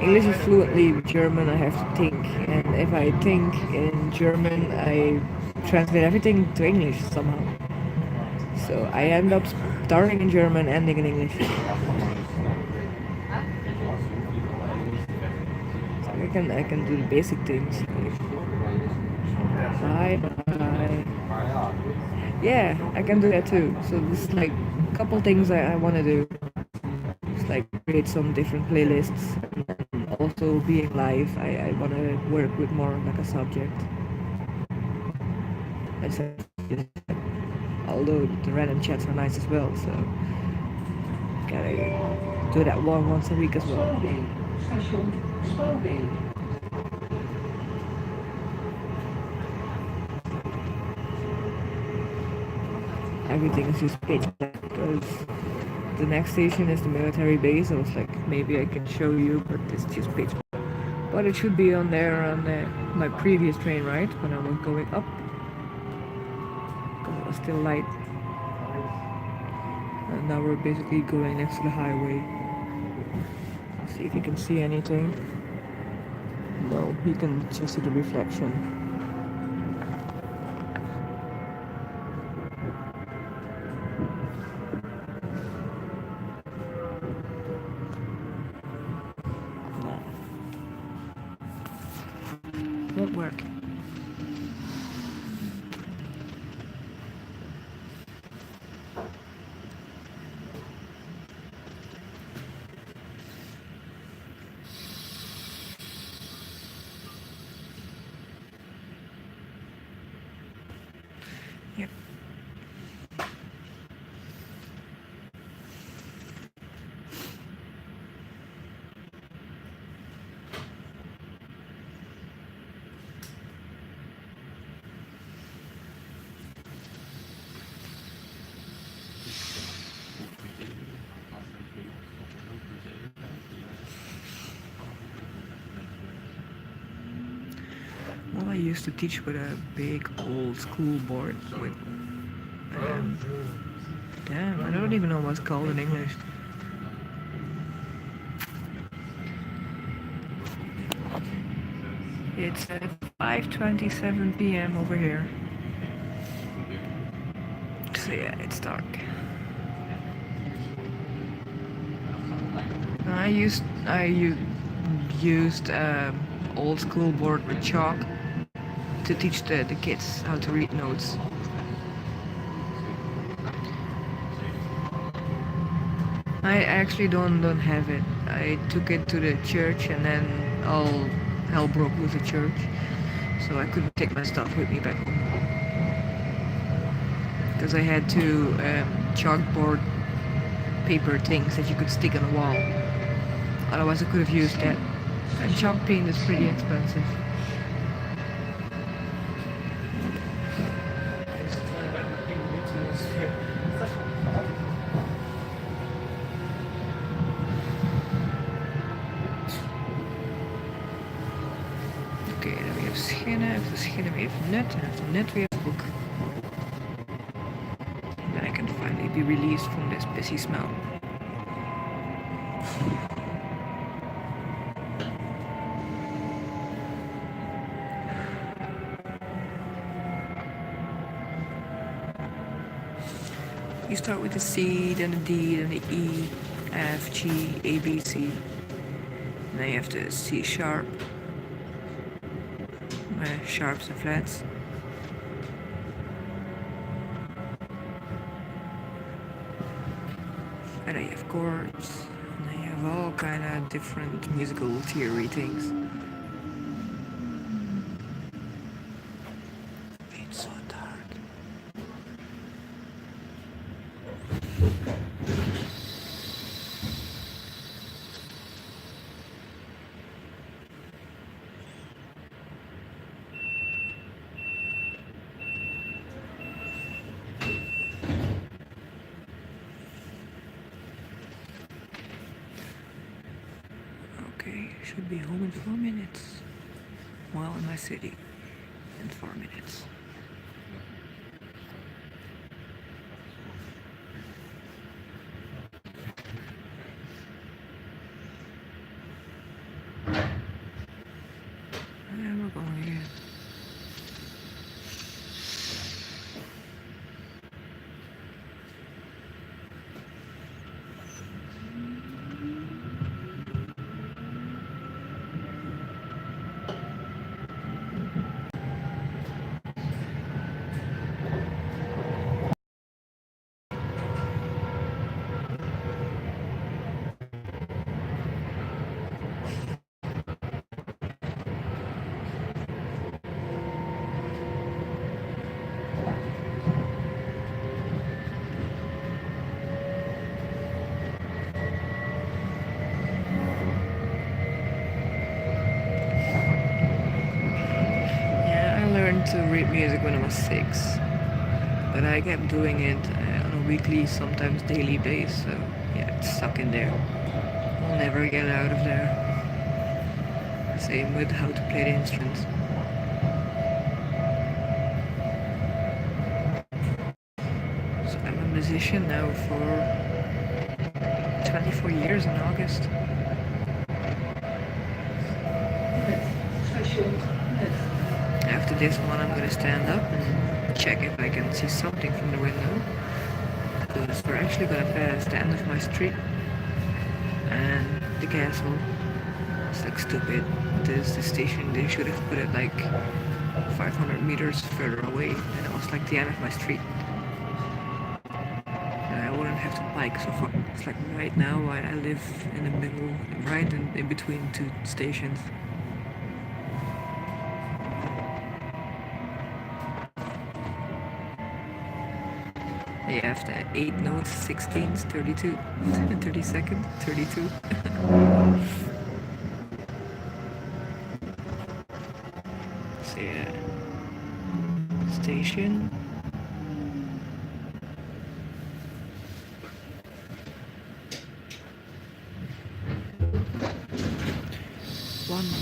English is fluently, German I have to think. And if I think in German, I translate everything to English somehow. So I end up starting in German, ending in English. So I can do the basic things. Bye bye. Yeah, I can do that too. So this is like a couple things I want to do. Just like create some different playlists. And also being live, I want to work with more like a subject. Although the random chats are nice as well, so gotta do that once a week as well. Station Spalding. Everything is just pitch black because the next station is the military base. I was like, maybe I can show you, but it's just pitch black. But it should be on there on my previous train, right? When I was going up. Because it was still light. And now we're basically going next to the highway. Let's see if you can see anything. No, you can just see the reflection. Won't work. Yep. Well, I used to teach with a big old school board with damn, I don't even know what's called in English. It's at 5:27 p.m. over here. So yeah, it's dark. I used old school board with chalk to teach the kids how to read notes. I actually don't have it. I took it to the church and then all hell broke loose at church. So I couldn't take my stuff with me back home. Because I had two chalkboard paper things that you could stick on a wall. Otherwise I could have used that. And chalk paint is pretty expensive. Oké, dan weer even schinnen, even schinnen weer even net en even net weer even boek. Then I can finally be released from this pissy smell. You start with the C, then the D, then the E, F, G, A, B, C. And then you have the C sharp, sharps and flats. And I have chords, and I have all kind of different musical theory things. It's so dark. Okay, should be home in 4 minutes. While in my city in 4 minutes. And we're going again. To read music when I was 6, but I kept doing it on a weekly, sometimes daily basis, so yeah, it's stuck in there. I'll never get out of there. Same with how to play the instruments. So I'm a musician now for 24 years in August. After this one, I'm gonna stand up and check if I can see something from the window. Because we're actually gonna pass the end of my street and the castle. It's like stupid. This the station, they should have put it like 500 meters further away, and it was like the end of my street. And I wouldn't have to bike so far. It's like right now I live in the middle, right in between two stations. Yeah, after 8 notes, 16s, 32, 32nd, 32. So yeah, station. One more.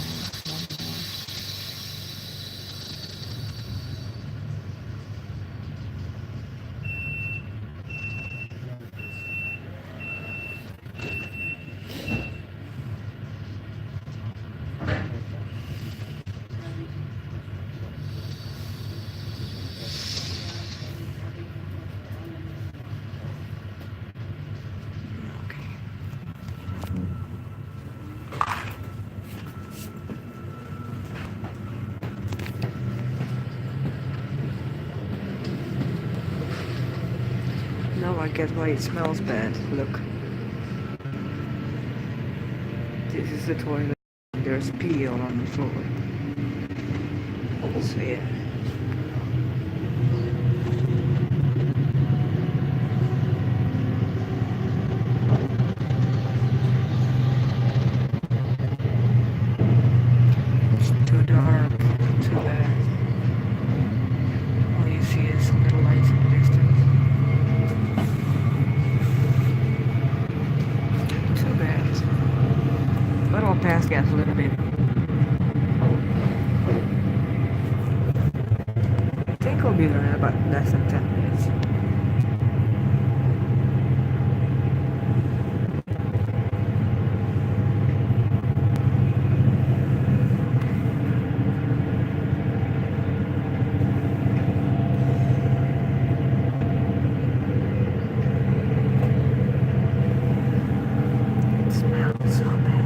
Now I get why it smells bad. Look. This is the toilet. There's pee all on the floor. So yeah. It's too dark. Too bad. All you see is some little lights in the distance. Too bad. But I'll pass gas a little bit. I think I'll be there in about less than 10 minutes. It smells so bad.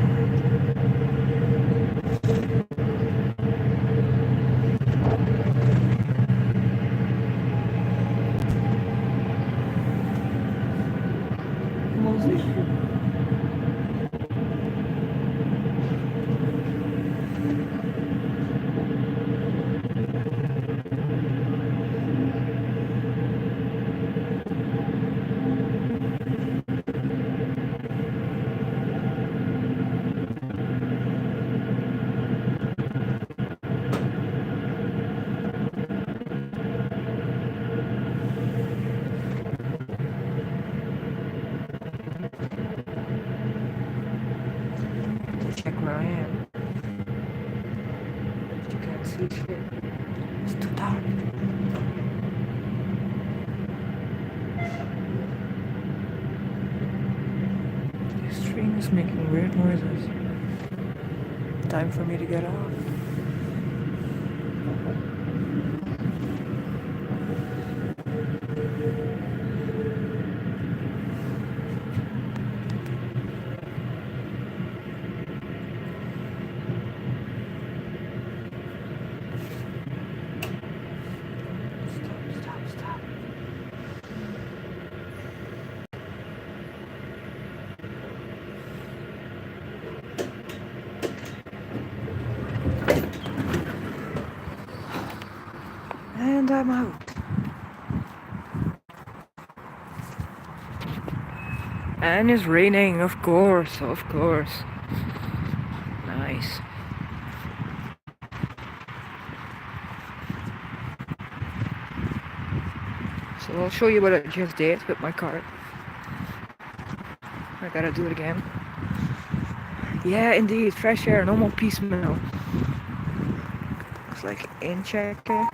Check where I am. You can't see shit. It's too dark. This train is making weird noises. Time for me to get off. Stop. And I'm out. And it's raining, of course. Nice. So I'll show you what I just did with my card. I gotta do it again. Yeah, indeed, fresh air, no more pea smell. It's like in check it,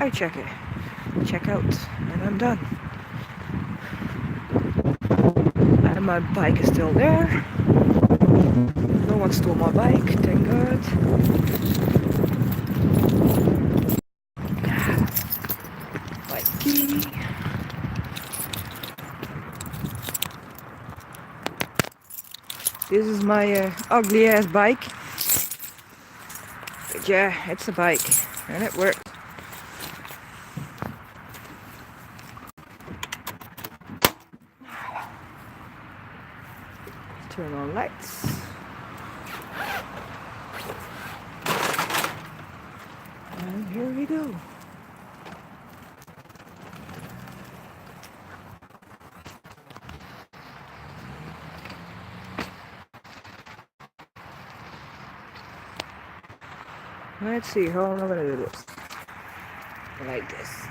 I check it, check out, and I'm done. And my bike is still there. No one stole my bike, thank God. Bike key. This is my ugly ass bike. But yeah, it's a bike and it works. Turn on lights. And here we go. Let's see, how am I gonna do this? Like this.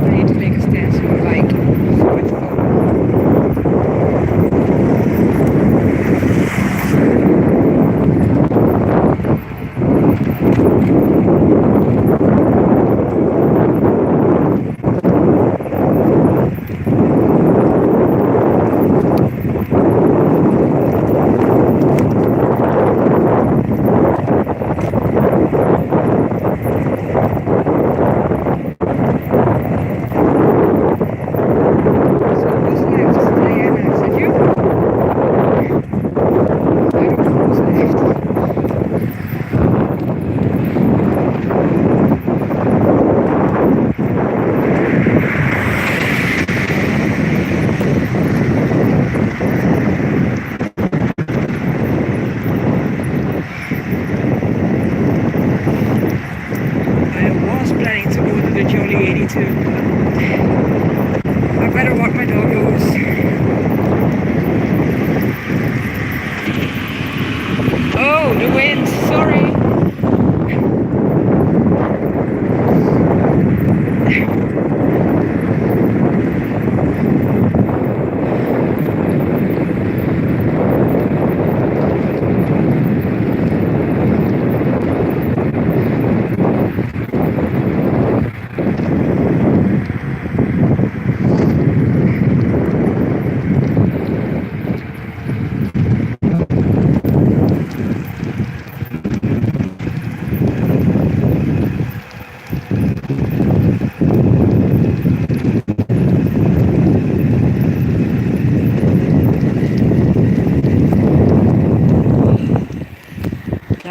I need to make a stance on my bike before I fall.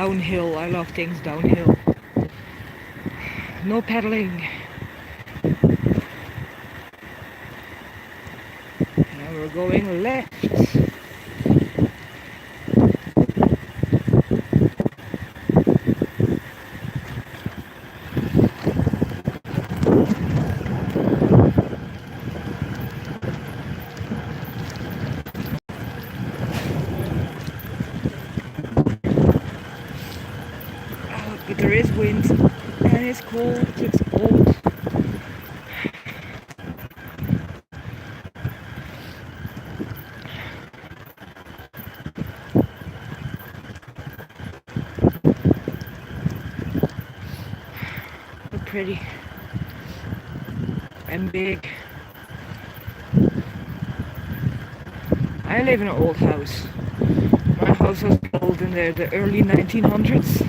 downhill. I love things downhill. No pedaling. Now we're going left. But there is wind and it's cold, it's cold. But pretty and big. I live in an old house. My house was built in the early 1900s.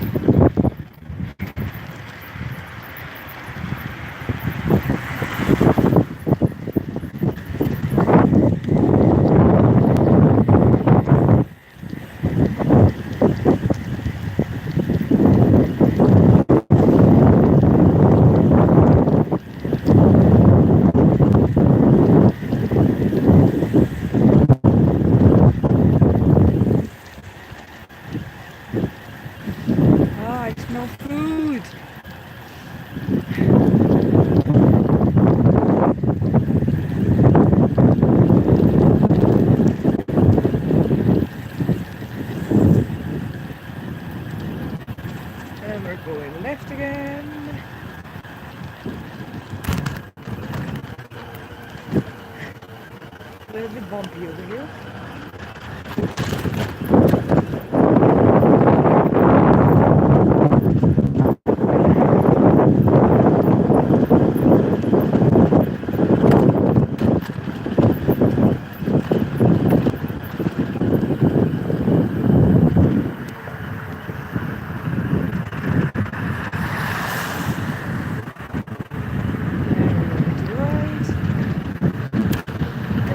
I smell food. And we're going left again. A little bit bumpy over here.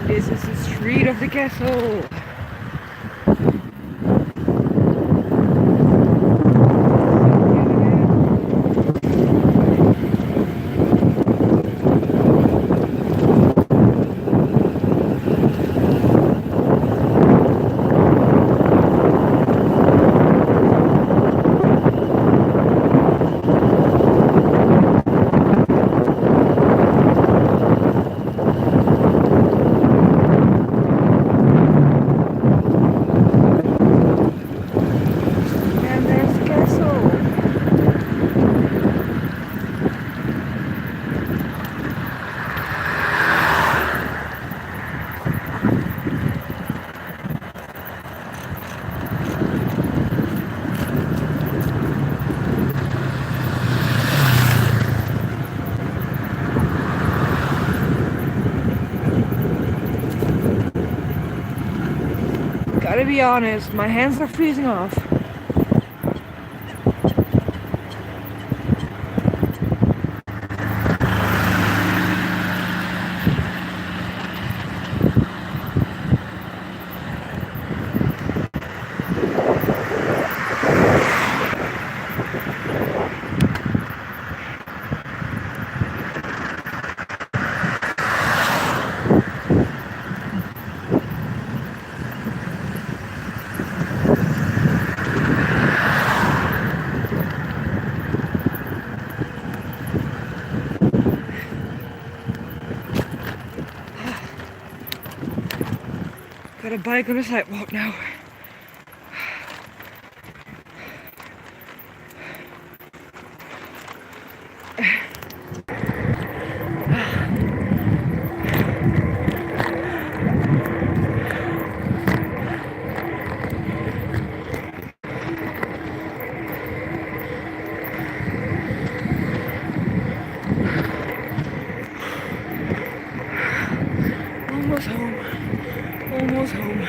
This is the street of the castle. Gotta be honest, my hands are freezing off. Got a bike on the sidewalk now. Almost home. Almost home.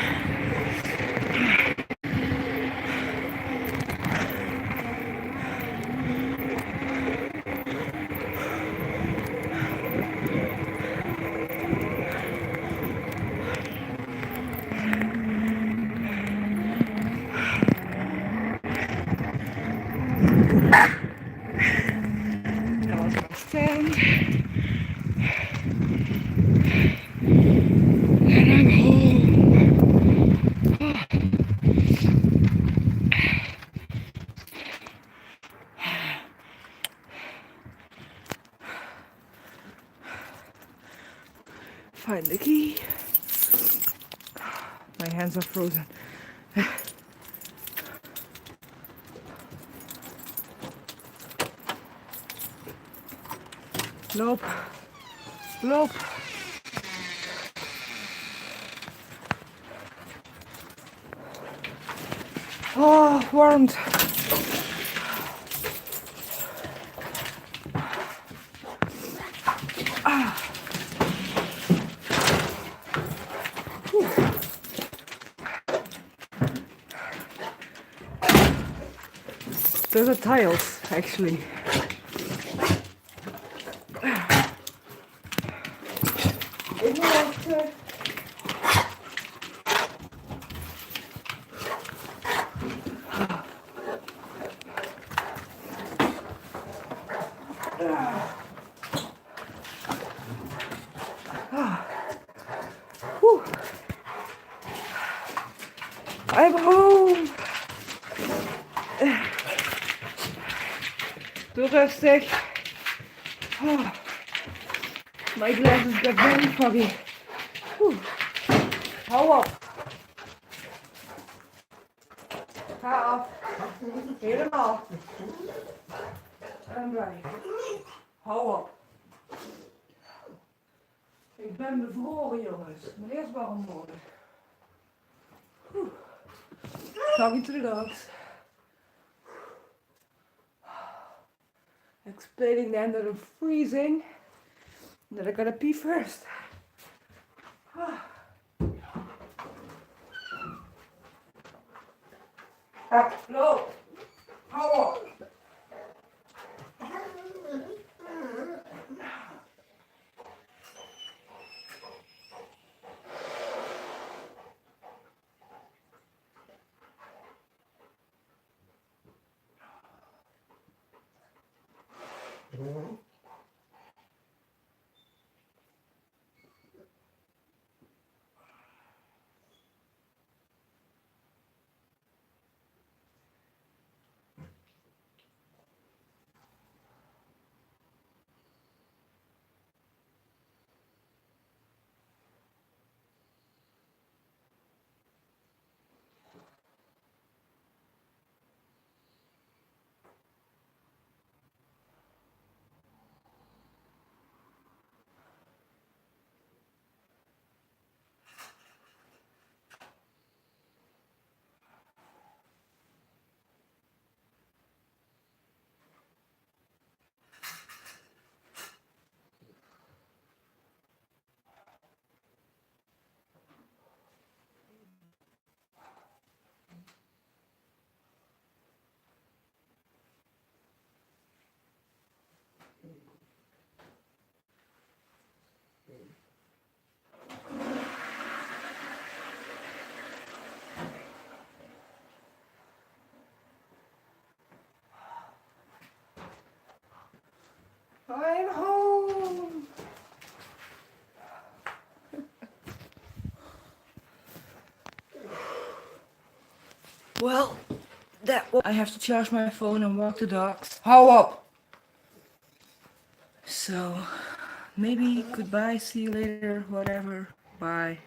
Dat was mijn stem. En I'm home. Find the key. My hands are frozen. Loop. Loop. Oh, warmth. Those are tiles, actually. I'm home. Doe rustig. Oh. My glasses get very foggy. Whew. Hou op. Ga af. Helemaal. En blij. Hou op. Ik ben bevroren, jongens. Moet eerst warm worden. Talking to the dogs. Explaining them that I'm freezing. And that I gotta pee first. No! Hou op! I'm home. Well, I have to charge my phone and walk the dogs. Hou op! So, maybe goodbye, see you later, whatever. Bye.